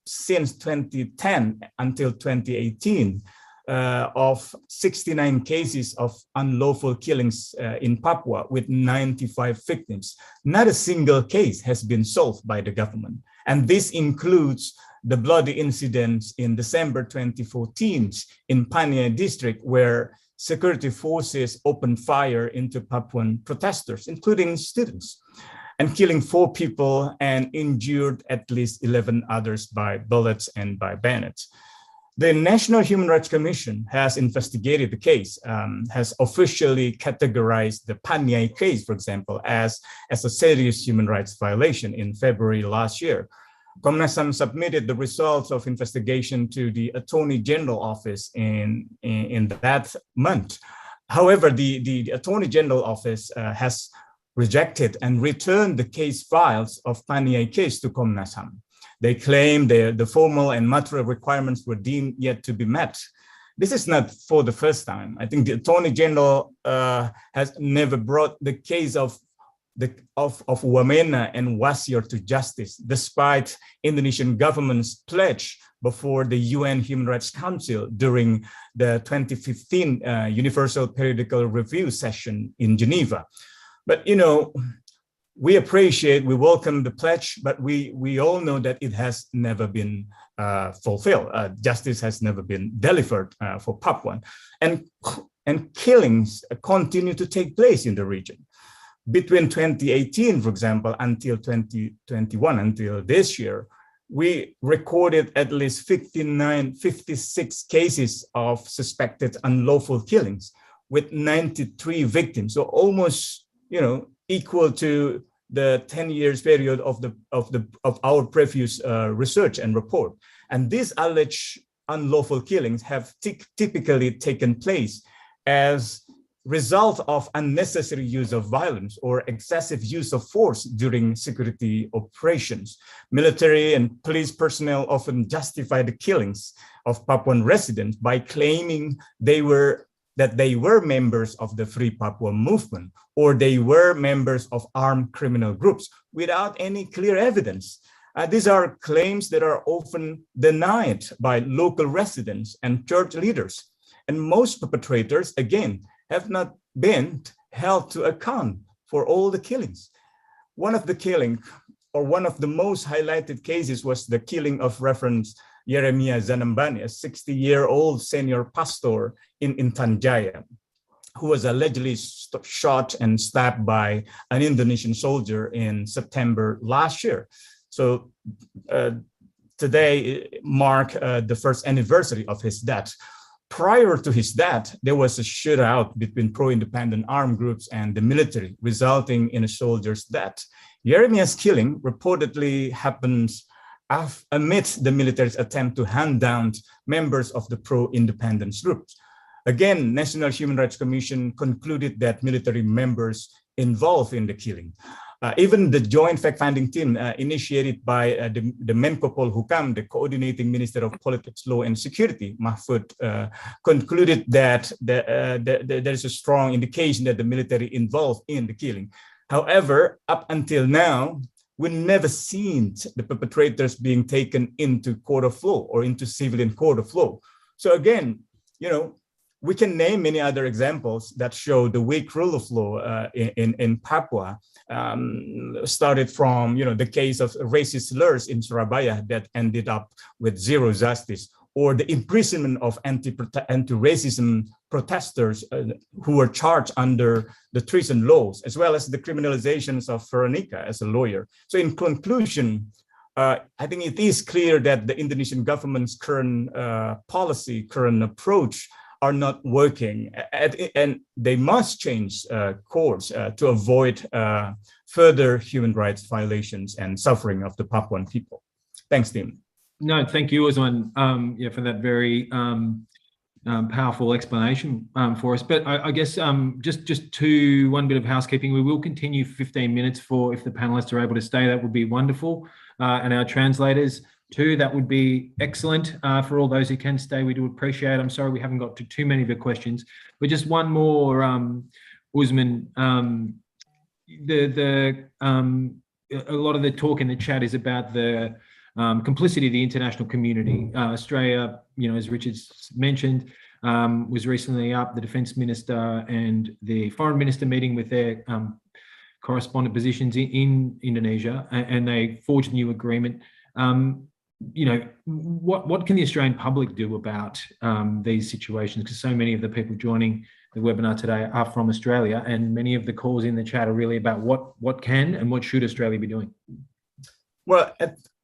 since 2010 until 2018, of 69 cases of unlawful killings in Papua with 95 victims. Not a single case has been solved by the government. And this includes the bloody incidents in December 2014 in Paniai district, where security forces opened fire into Papuan protesters, including students, and killing 4 people and injured at least 11 others by bullets and by bayonets. The National Human Rights Commission has investigated the case, has officially categorized the Paniai case, for example, as a serious human rights violation in February last year. Komnas HAM submitted the results of investigation to the Attorney General Office in that month. However, the Attorney General Office has rejected and returned the case files of Paniai case to Komnas HAM. They claim the formal and material requirements were deemed yet to be met. This is not for the first time. I think the Attorney General has never brought the case of Wamena and Wasior to justice, despite Indonesian government's pledge before the UN Human Rights Council during the 2015 Universal Periodical Review session in Geneva. But we welcome the pledge, but we all know that it has never been fulfilled. Justice has never been delivered for Papuan. And killings continue to take place in the region. Between 2018, for example, until 2021, until this year, we recorded at least 56 cases of suspected unlawful killings with 93 victims. So almost, equal to the 10 years period of our previous research and report. And these alleged unlawful killings have typically taken place as result of unnecessary use of violence or excessive use of force during security operations. Military and police personnel often justify the killings of Papuan residents by claiming that they were members of the Free Papua movement, or they were members of armed criminal groups without any clear evidence. These are claims that are often denied by local residents and church leaders. And most perpetrators, again, have not been held to account for all the killings. One of the most highlighted cases was the killing of Reverend Yeremia Zanambani, a 60-year-old senior pastor in Tanjaya, who was allegedly shot and stabbed by an Indonesian soldier in September last year. So today mark the first anniversary of his death. Prior to his death, there was a shootout between pro-independent armed groups and the military, resulting in a soldier's death. Jeremiah's killing reportedly happens amid the military's attempt to hand down members of the pro-independence groups. Again, National Human Rights Commission concluded that military members involved in the killing. Even the joint fact-finding team initiated by the Menko Polhukam, the coordinating Minister of Politics, Law and Security, Mahfud, concluded that there is a strong indication that the military involved in the killing. However, up until now, we've never seen the perpetrators being taken into court of law or into civilian court of law. So again, we can name many other examples that show the weak rule of law in Papua. Started from the case of racist slurs in Surabaya that ended up with zero justice, or the imprisonment of anti-racism protesters who were charged under the treason laws, as well as the criminalizations of Veronica as a lawyer. So in conclusion, I think it is clear that the Indonesian government's current policy, current approach are not working, and they must change course to avoid further human rights violations and suffering of the Papuan people. Thanks, Tim. No, thank you, Usman, for that very powerful explanation for us. But I guess just one bit of housekeeping. We will continue 15 minutes for, if the panelists are able to stay, that would be wonderful. And our translators too, that would be excellent for all those who can stay. We do appreciate it. I'm sorry we haven't got to too many of your questions, but just one more, Usman. A lot of the talk in the chat is about the complicity of the international community. Australia, as Richard mentioned, was recently up, the Defence Minister and the Foreign Minister meeting with their correspondent positions in Indonesia, and they forged a new agreement. What can the Australian public do about these situations? Because so many of the people joining the webinar today are from Australia, and many of the calls in the chat are really about what can and what should Australia be doing. Well,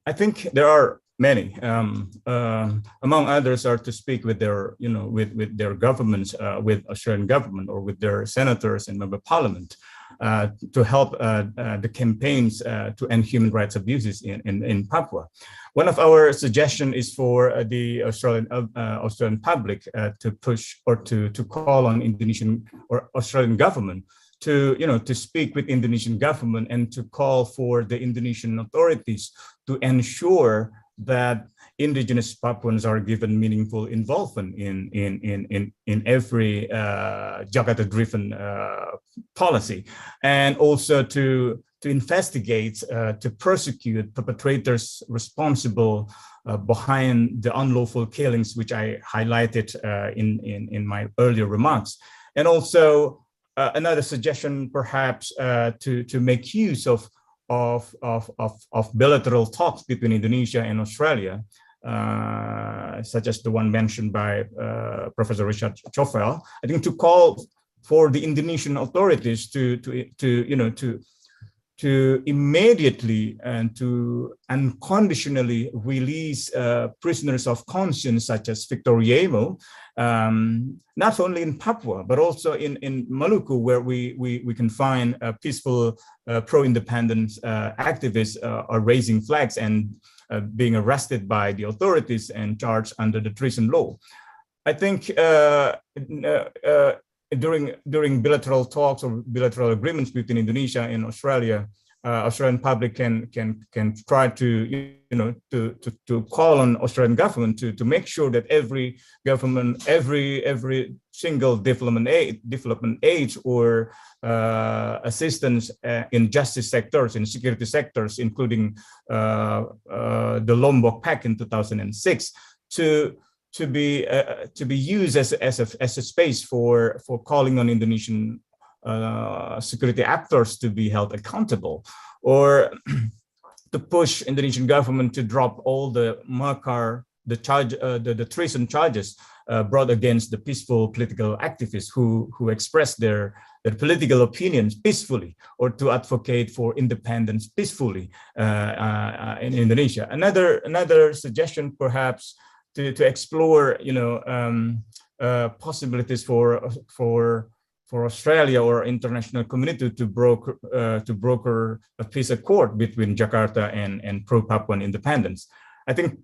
I think there are many. Among others are to speak with their, with their governments, with Australian government or with their senators and member parliament. To help the campaigns to end human rights abuses in Papua. One of our suggestions is for the Australian public to push or to call on Indonesian or Australian government to speak with Indonesian government and to call for the Indonesian authorities to ensure that indigenous Papuans are given meaningful involvement in every Jakarta-driven policy, and also to investigate, to prosecute perpetrators responsible behind the unlawful killings, which I highlighted in my earlier remarks, and also another suggestion, perhaps, to make use of bilateral talks between Indonesia and Australia, such as the one mentioned by Professor Richard Chevelle. I think to call for the Indonesian authorities to immediately and to unconditionally release prisoners of conscience such as Victor Yemo, not only in Papua, but also in Maluku, where we can find peaceful pro-independence activists are raising flags and being arrested by the authorities and charged under the treason law. I think during bilateral talks or bilateral agreements between Indonesia and Australia, Australian public can try to call on Australian government to make sure that every government, every single development aid or assistance in justice sectors, in security sectors, including the Lombok Pact in 2006, to be used as a space for calling on Indonesian security actors to be held accountable, or to push Indonesian government to drop all the makar, the treason charges brought against the peaceful political activists who expressed their political opinions peacefully, or to advocate for independence peacefully in Indonesia. Another suggestion, perhaps, to explore, possibilities for Australia or international community to broker a peace accord between Jakarta and pro-Papuan independence. I think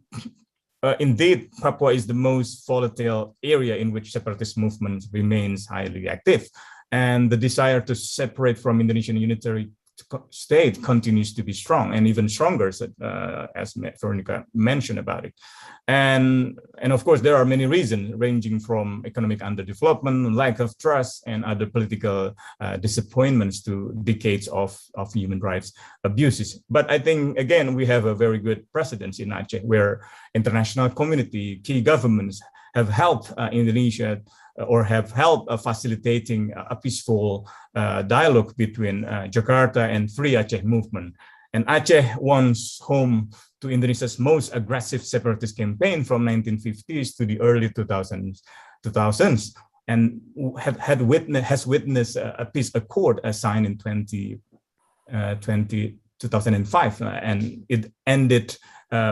indeed Papua is the most volatile area in which separatist movement remains highly active, and the desire to separate from Indonesian unitary state continues to be strong, and even stronger, as Veronica mentioned about it. And of course, there are many reasons, ranging from economic underdevelopment, lack of trust, and other political disappointments to decades of human rights abuses. But I think, again, we have a very good precedent in Aceh, where international community, key governments have helped Indonesia, or have helped facilitating a peaceful dialogue between Jakarta and Free Aceh movement. And Aceh, once home to Indonesia's most aggressive separatist campaign from 1950s to the early 2000s, and has witnessed a peace accord signed in 2005, and it ended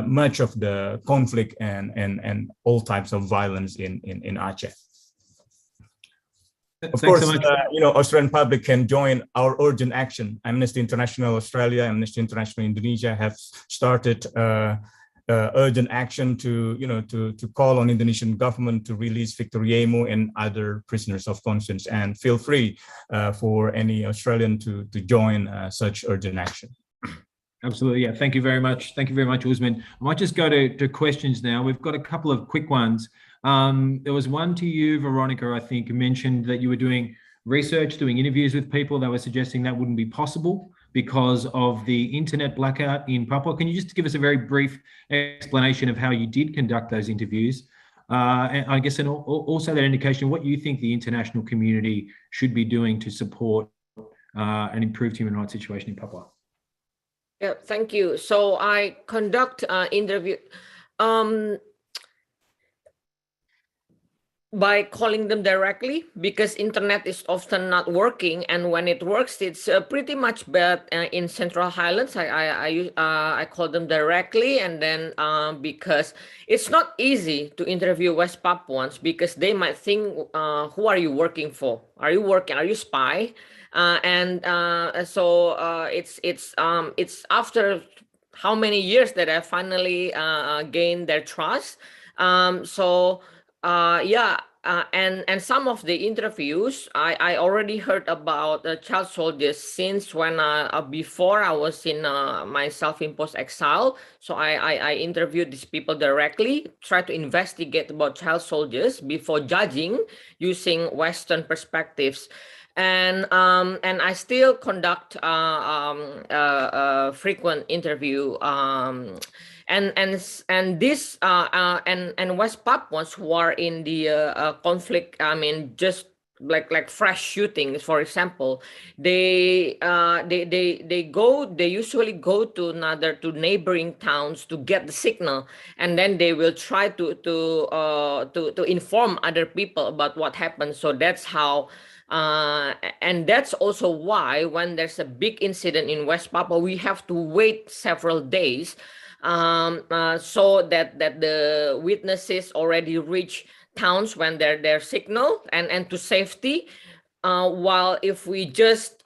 much of the conflict and all types of violence in Aceh. Of course, so Australian public can join our urgent action. Amnesty International Australia, Amnesty International Indonesia have started urgent action to call on Indonesian government to release Victor Yemo and other prisoners of conscience. And feel free for any Australian to join such urgent action. Absolutely, yeah. Thank you very much. Thank you very much, Usman. I might just go to questions now. We've got a couple of quick ones. There was one to you, Veronica, I think, mentioned that you were doing research, doing interviews with people that were suggesting that wouldn't be possible because of the internet blackout in Papua. Can you just give us a very brief explanation of how you did conduct those interviews? And I guess, and also that indication of what you think the international community should be doing to support an improved human rights situation in Papua. Yeah, thank you. So I conduct interview by calling them directly, because internet is often not working, and when it works, it's pretty much bad in Central Highlands. I call them directly, and then because it's not easy to interview West Papuans, because they might think, who are you working for? Are you spy? So it's after how many years that I finally gained their trust. And some of the interviews I already heard about child soldiers since when before I was in my self-imposed exile. So I interviewed these people directly, try to investigate about child soldiers before judging using Western perspectives. And I still conduct frequent interview and West Papuans who are in the conflict. I mean, just like fresh shootings, for example, they usually go to neighboring towns to get the signal, and then they will try to inform other people about what happened. So that's how. And that's also why when there's a big incident in West Papua, we have to wait several days so that the witnesses already reach towns when they're signaled and to safety. While if we just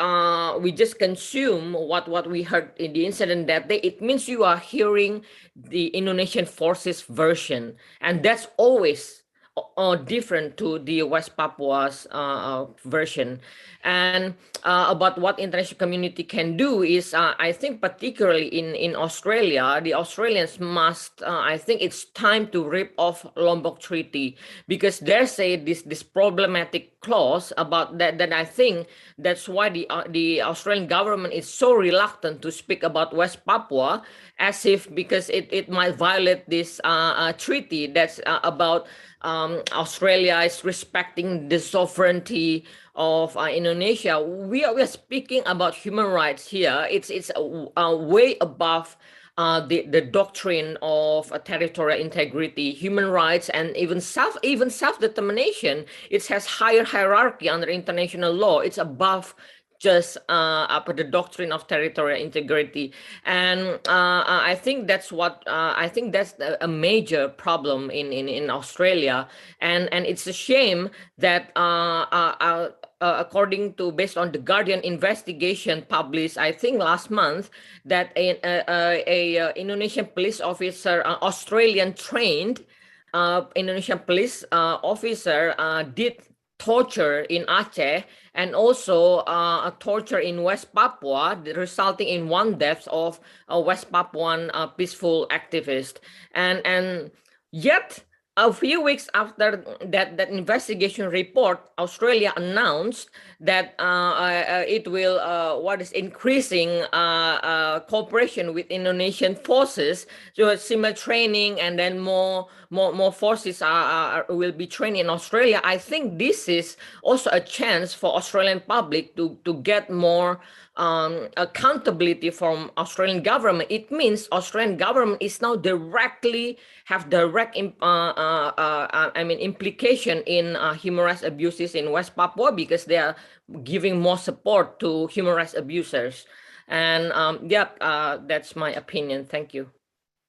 consume what we heard in the incident that day, it means you are hearing the Indonesian forces version, and that's always different to the West Papua's version. And about what international community can do is, I think particularly in Australia, the Australians must, I think it's time to rip off Lombok Treaty, because there's this problematic clause about that I think that's why the Australian government is so reluctant to speak about West Papua, as if because it might violate this treaty that's about Australia is respecting the sovereignty of Indonesia. We are speaking about human rights here. It's way above the doctrine of territorial integrity, human rights, and even self-determination. It has higher hierarchy under international law. It's above just the doctrine of territorial integrity, and I think that's a major problem in Australia, and it's a shame that according to, based on the Guardian investigation published, I think last month, that a Indonesian police officer, Australian trained Indonesian police officer, did torture in Aceh, and also a torture in West Papua, resulting in one death of a West Papuan peaceful activist. And yet, a few weeks after that investigation report, Australia announced that it will increasing cooperation with Indonesian forces, so similar training, and then more forces will be trained in Australia. I think this is also a chance for Australian public to get more accountability from Australian government. It means Australian government is now have direct implication in human rights abuses in West Papua, because they are giving more support to human rights abusers. And that's my opinion. Thank you.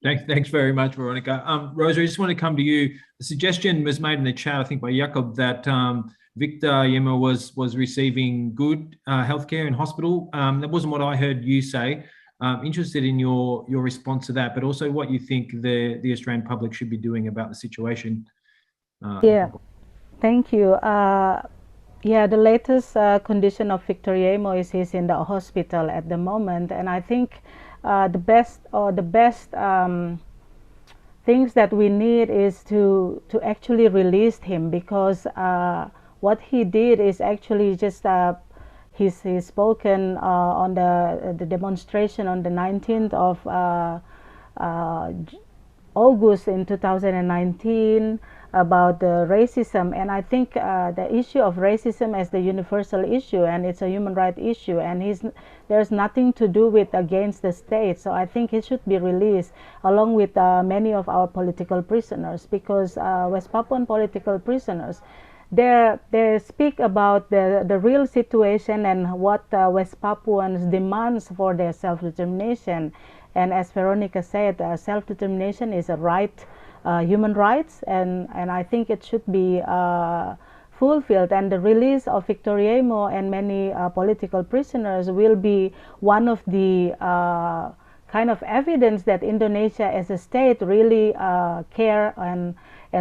Thanks very much, Veronica. Rosa, I just want to come to you. The suggestion was made in the chat, I think, by Jakob, that Victor Yemo was receiving good healthcare in hospital. That wasn't what I heard you say. Interested in your response to that, but also what you think the Australian public should be doing about the situation. Thank you. The latest condition of Victor Yemo is he's in the hospital at the moment, and I think the best things that we need is to actually release him, because what he did is actually just he's spoken on the demonstration on the 19th of August in 2019 about the racism, and I think the issue of racism as the universal issue, and it's a human rights issue, and there's nothing to do with against the state. So I think he should be released along with many of our political prisoners, because West Papuan political prisoners, they speak about the real situation and what West Papuans demands for their self-determination. And as Veronica said, self-determination is a right, human rights, and I think it should be fulfilled. And the release of Victor Yemo and many political prisoners will be one of the kind of evidence that Indonesia as a state really care and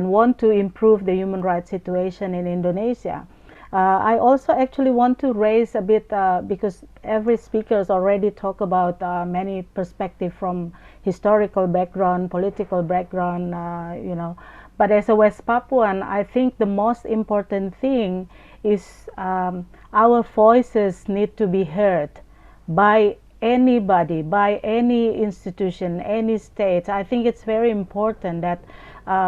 want to improve the human rights situation in Indonesia. I also actually want to raise a bit, because every speaker has already talked about many perspectives from historical background, political background, But as a West Papuan, I think the most important thing is our voices need to be heard by anybody, by any institution, any state. I think it's very important that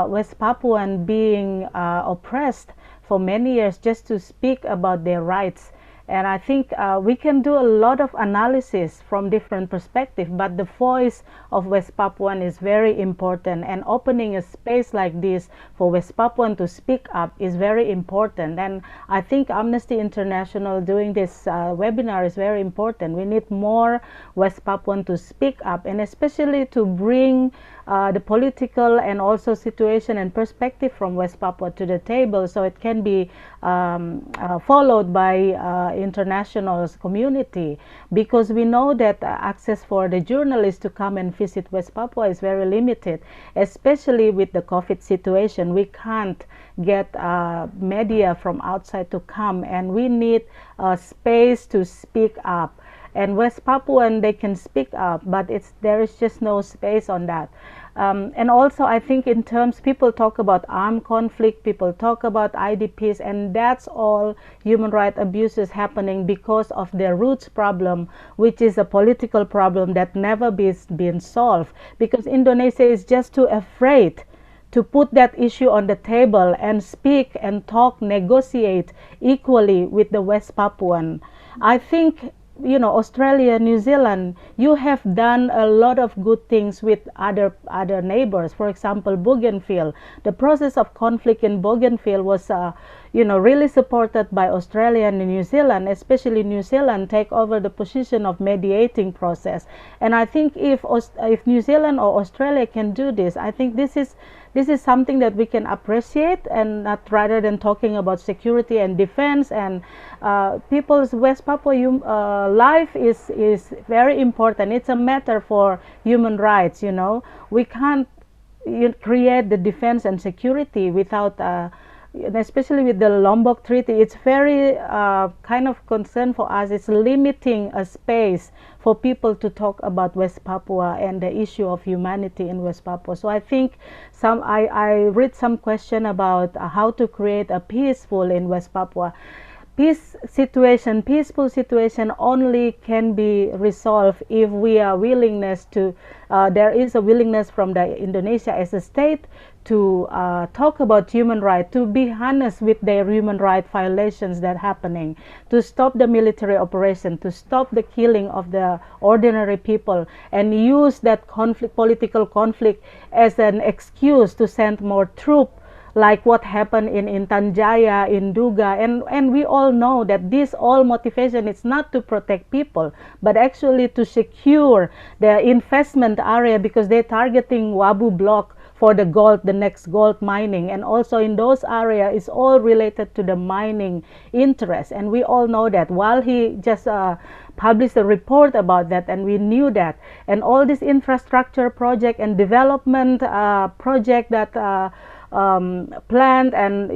West Papuan being oppressed for many years just to speak about their rights. And I think we can do a lot of analysis from different perspectives, but the voice of West Papuan is very important, and opening a space like this for West Papuan to speak up is very important. And I think Amnesty International doing this webinar is very important. We need more West Papuan to speak up, and especially to bring the political and also situation and perspective from West Papua to the table, so it can be followed by international community, because we know that access for the journalists to come and visit West Papua is very limited, especially with the COVID situation. We can't get media from outside to come, and we need space to speak up. And West Papuan, they can speak up, but there is just no space on that. And also, I think in terms, people talk about armed conflict, people talk about IDPs, and that's all human rights abuses happening because of the roots problem, which is a political problem that never been solved, because Indonesia is just too afraid to put that issue on the table and speak and talk, negotiate equally with the West Papuan. I think Australia, New Zealand, you have done a lot of good things with other neighbors. For example, Bougainville, the process of conflict in Bougainville was really supported by Australia and New Zealand, especially New Zealand take over the position of mediating process. And I think if New Zealand or Australia can do this, I think this is something that we can appreciate, and not rather than talking about security and defense and people's West Papua life is very important. It's a matter for human rights. We can't create the defense and security without especially with the Lombok Treaty. It's very kind of concern for us. It's limiting a space for people to talk about West Papua and the issue of humanity in West Papua. So I think I read some question about how to create a peaceful in West Papua. Peaceful situation only can be resolved if we are willingness to, there is a willingness from the Indonesia as a state to talk about human rights, to be honest with their human rights violations that are happening, to stop the military operation, to stop the killing of the ordinary people, and use that political conflict as an excuse to send more troops, like what happened in Intan Jaya, in Duga, and we all know that this all motivation is not to protect people, but actually to secure the investment area, because they're targeting Wabu block for the gold, the next gold mining, and also in those areas is all related to the mining interest. And we all know that. While he just published a report about that, and we knew that, and all this infrastructure project and development project that planned and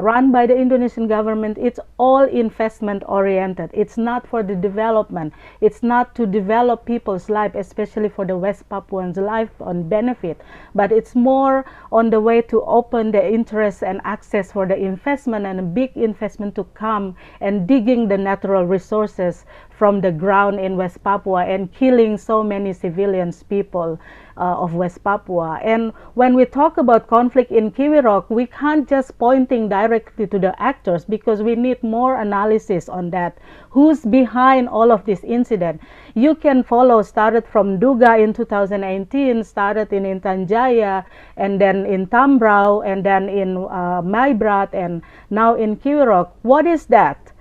run by the Indonesian government, it's all investment oriented. It's not for the development. It's not to develop people's life, especially for the West Papuans' life on benefit, but it's more on the way to open the interest and access for the investment, and a big investment to come and digging the natural resources from the ground in West Papua and killing so many civilians people of West Papua. And when we talk about conflict in Kiwirok, we can't just pointing directly to the actors, because we need more analysis on that. Who's behind all of this incident? You can follow, started from Duga in 2018, started in Intan Jaya, and then in Tambrau, and then in Maibrat, and now in Kiwirok. What is that?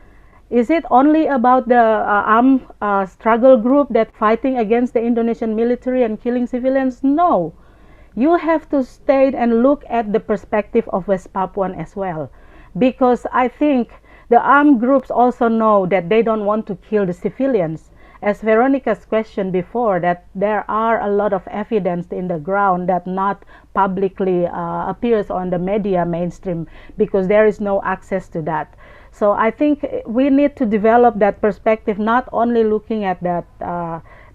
Is it only about the armed struggle group that fighting against the Indonesian military and killing civilians? No. You have to stay and look at the perspective of West Papuan as well. Because I think the armed groups also know that they don't want to kill the civilians. As Veronica's question before, that there are a lot of evidence in the ground that not publicly appears on the media mainstream, because there is no access to that. So I think we need to develop that perspective, not only looking at that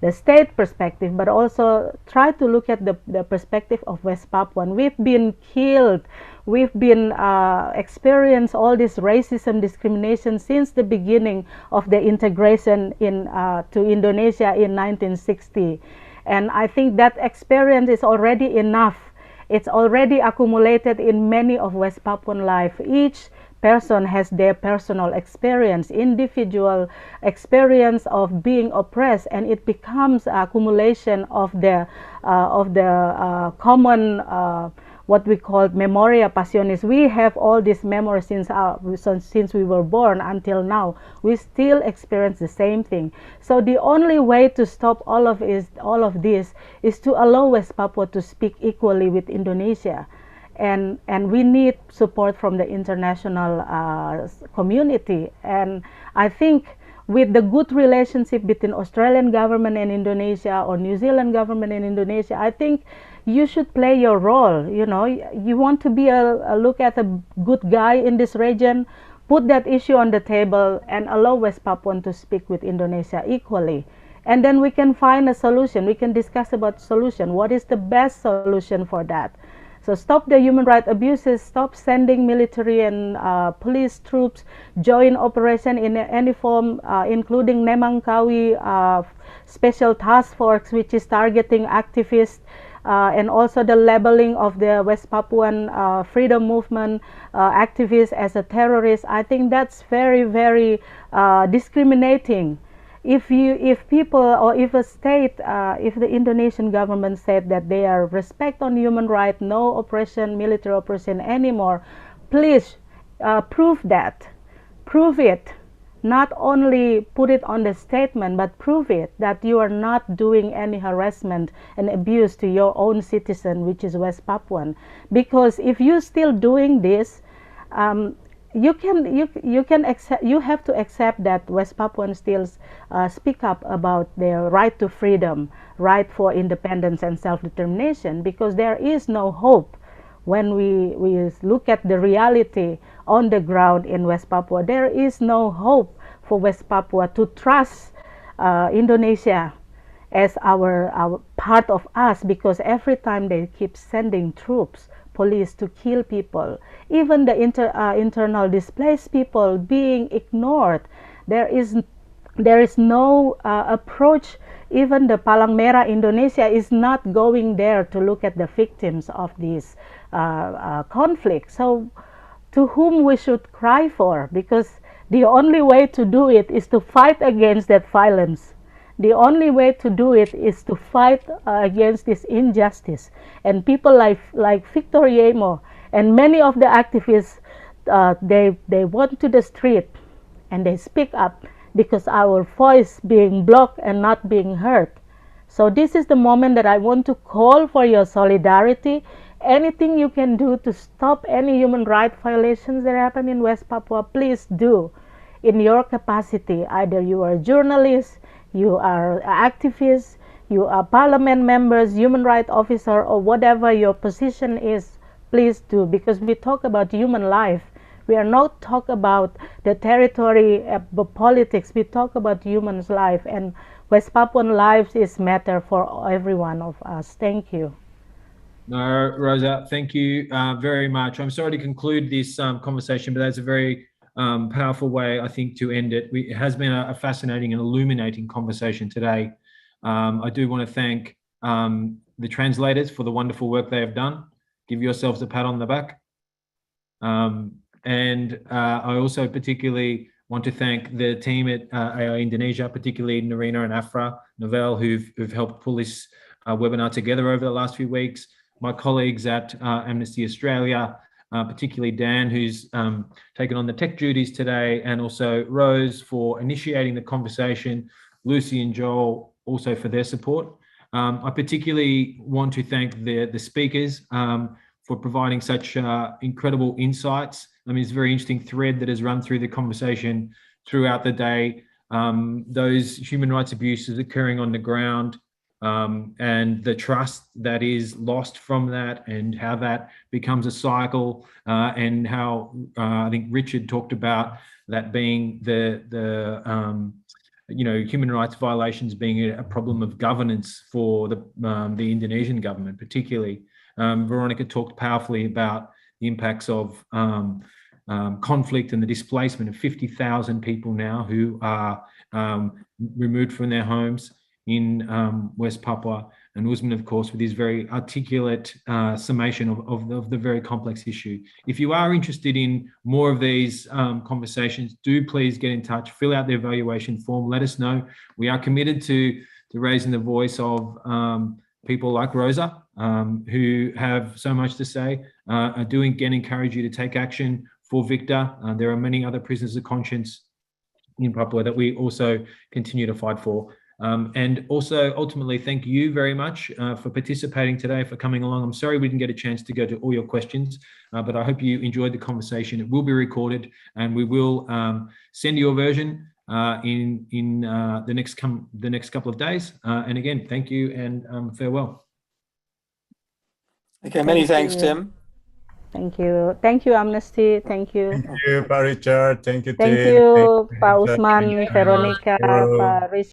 the state perspective, but also try to look at the perspective of West Papuan. We've been killed, we've been experienced all this racism, discrimination since the beginning of the integration to Indonesia in 1960. And I think that experience is already enough. It's already accumulated in many of West Papuan life. Each person has their personal experience, individual experience of being oppressed, and it becomes accumulation of the common what we call memoria passionis. We have all these memories since we were born until now. We still experience the same thing. So the only way to stop all of this is to allow West Papua to speak equally with Indonesia. And we need support from the international community. And I think with the good relationship between Australian government and Indonesia, or New Zealand government and Indonesia, I think you should play your role. You want to be a look at a good guy in this region, put that issue on the table and allow West Papuan to speak with Indonesia equally. And then we can find a solution. We can discuss about solution. What is the best solution for that? So stop the human rights abuses, stop sending military and police troops, join operation in any form, including Nemangkawi Special Task Force, which is targeting activists, and also the labeling of the West Papuan freedom movement activists as a terrorist. I think that's very, very discriminating. if people, or if a state, if the Indonesian government said that they are respect on human rights, no oppression, military oppression anymore, please prove that, prove it. Not only put it on the statement, but prove it that you are not doing any harassment and abuse to your own citizen, which is West Papuan. Because if you're still doing this, you have to accept that West Papuans still speak up about their right to freedom, right for independence and self-determination, because there is no hope. When we look at the reality on the ground in West Papua, there is no hope for West Papua to trust Indonesia as our part of us, because every time they keep sending troops, police to kill people, even the internal displaced people being ignored. There is no approach. Even the Palang Merah Indonesia is not going there to look at the victims of this conflict. So to whom we should cry for? Because the only way to do it is to fight against that violence. The only way to do it is to fight against this injustice. And people like Victor Yemo and many of the activists, they went to the street and they speak up, because our voice being blocked and not being heard. So this is the moment that I want to call for your solidarity. Anything you can do to stop any human rights violations that happen in West Papua, please do in your capacity. Either you are a journalist, you are activists, you are parliament members, human rights officer, or whatever your position is, please do, because we talk about human life. We are not talk about the territory, politics. We talk about humans' life, and West Papuan lives is matter for every one of us. Thank you. No, Rosa, thank you very much. I'm sorry to conclude this conversation, but that's a very powerful way, I think, to end it. It has been a fascinating and illuminating conversation today. I do want to thank the translators for the wonderful work they have done. Give yourselves a pat on the back. And I also particularly want to thank the team at AI Indonesia, particularly Narina and Afra Novel, who've helped pull this webinar together over the last few weeks. My colleagues at Amnesty Australia, particularly Dan, who's taken on the tech duties today, and also Rose for initiating the conversation, Lucy and Joel also for their support. I particularly want to thank the speakers for providing such incredible insights. I mean, it's a very interesting thread that has run through the conversation throughout the day. Those human rights abuses occurring on the ground, and the trust that is lost from that, and how that becomes a cycle, and how I think Richard talked about that being human rights violations being a problem of governance for the Indonesian government, particularly. Veronica talked powerfully about the impacts of conflict and the displacement of 50,000 people now who are removed from their homes in West Papua, and Usman, of course, with his very articulate summation of the very complex issue. If you are interested in more of these conversations, do please get in touch, fill out the evaluation form, let us know. We are committed to raising the voice of people like Rosa, who have so much to say. I do again encourage you to take action for Victor. There are many other prisoners of conscience in Papua that we also continue to fight for. And also, ultimately, thank you very much for participating today, for coming along. I'm sorry we didn't get a chance to go to all your questions, but I hope you enjoyed the conversation. It will be recorded, and we will send you a version in the next couple of days. And again, thank you and farewell. Okay, many thanks, Tim. Thank you. Thank you, Amnesty. Thank you. Thank you, Pak Richard. Thank you, Tim. Thank you, Pak Usman, Veronica, Pak Richard.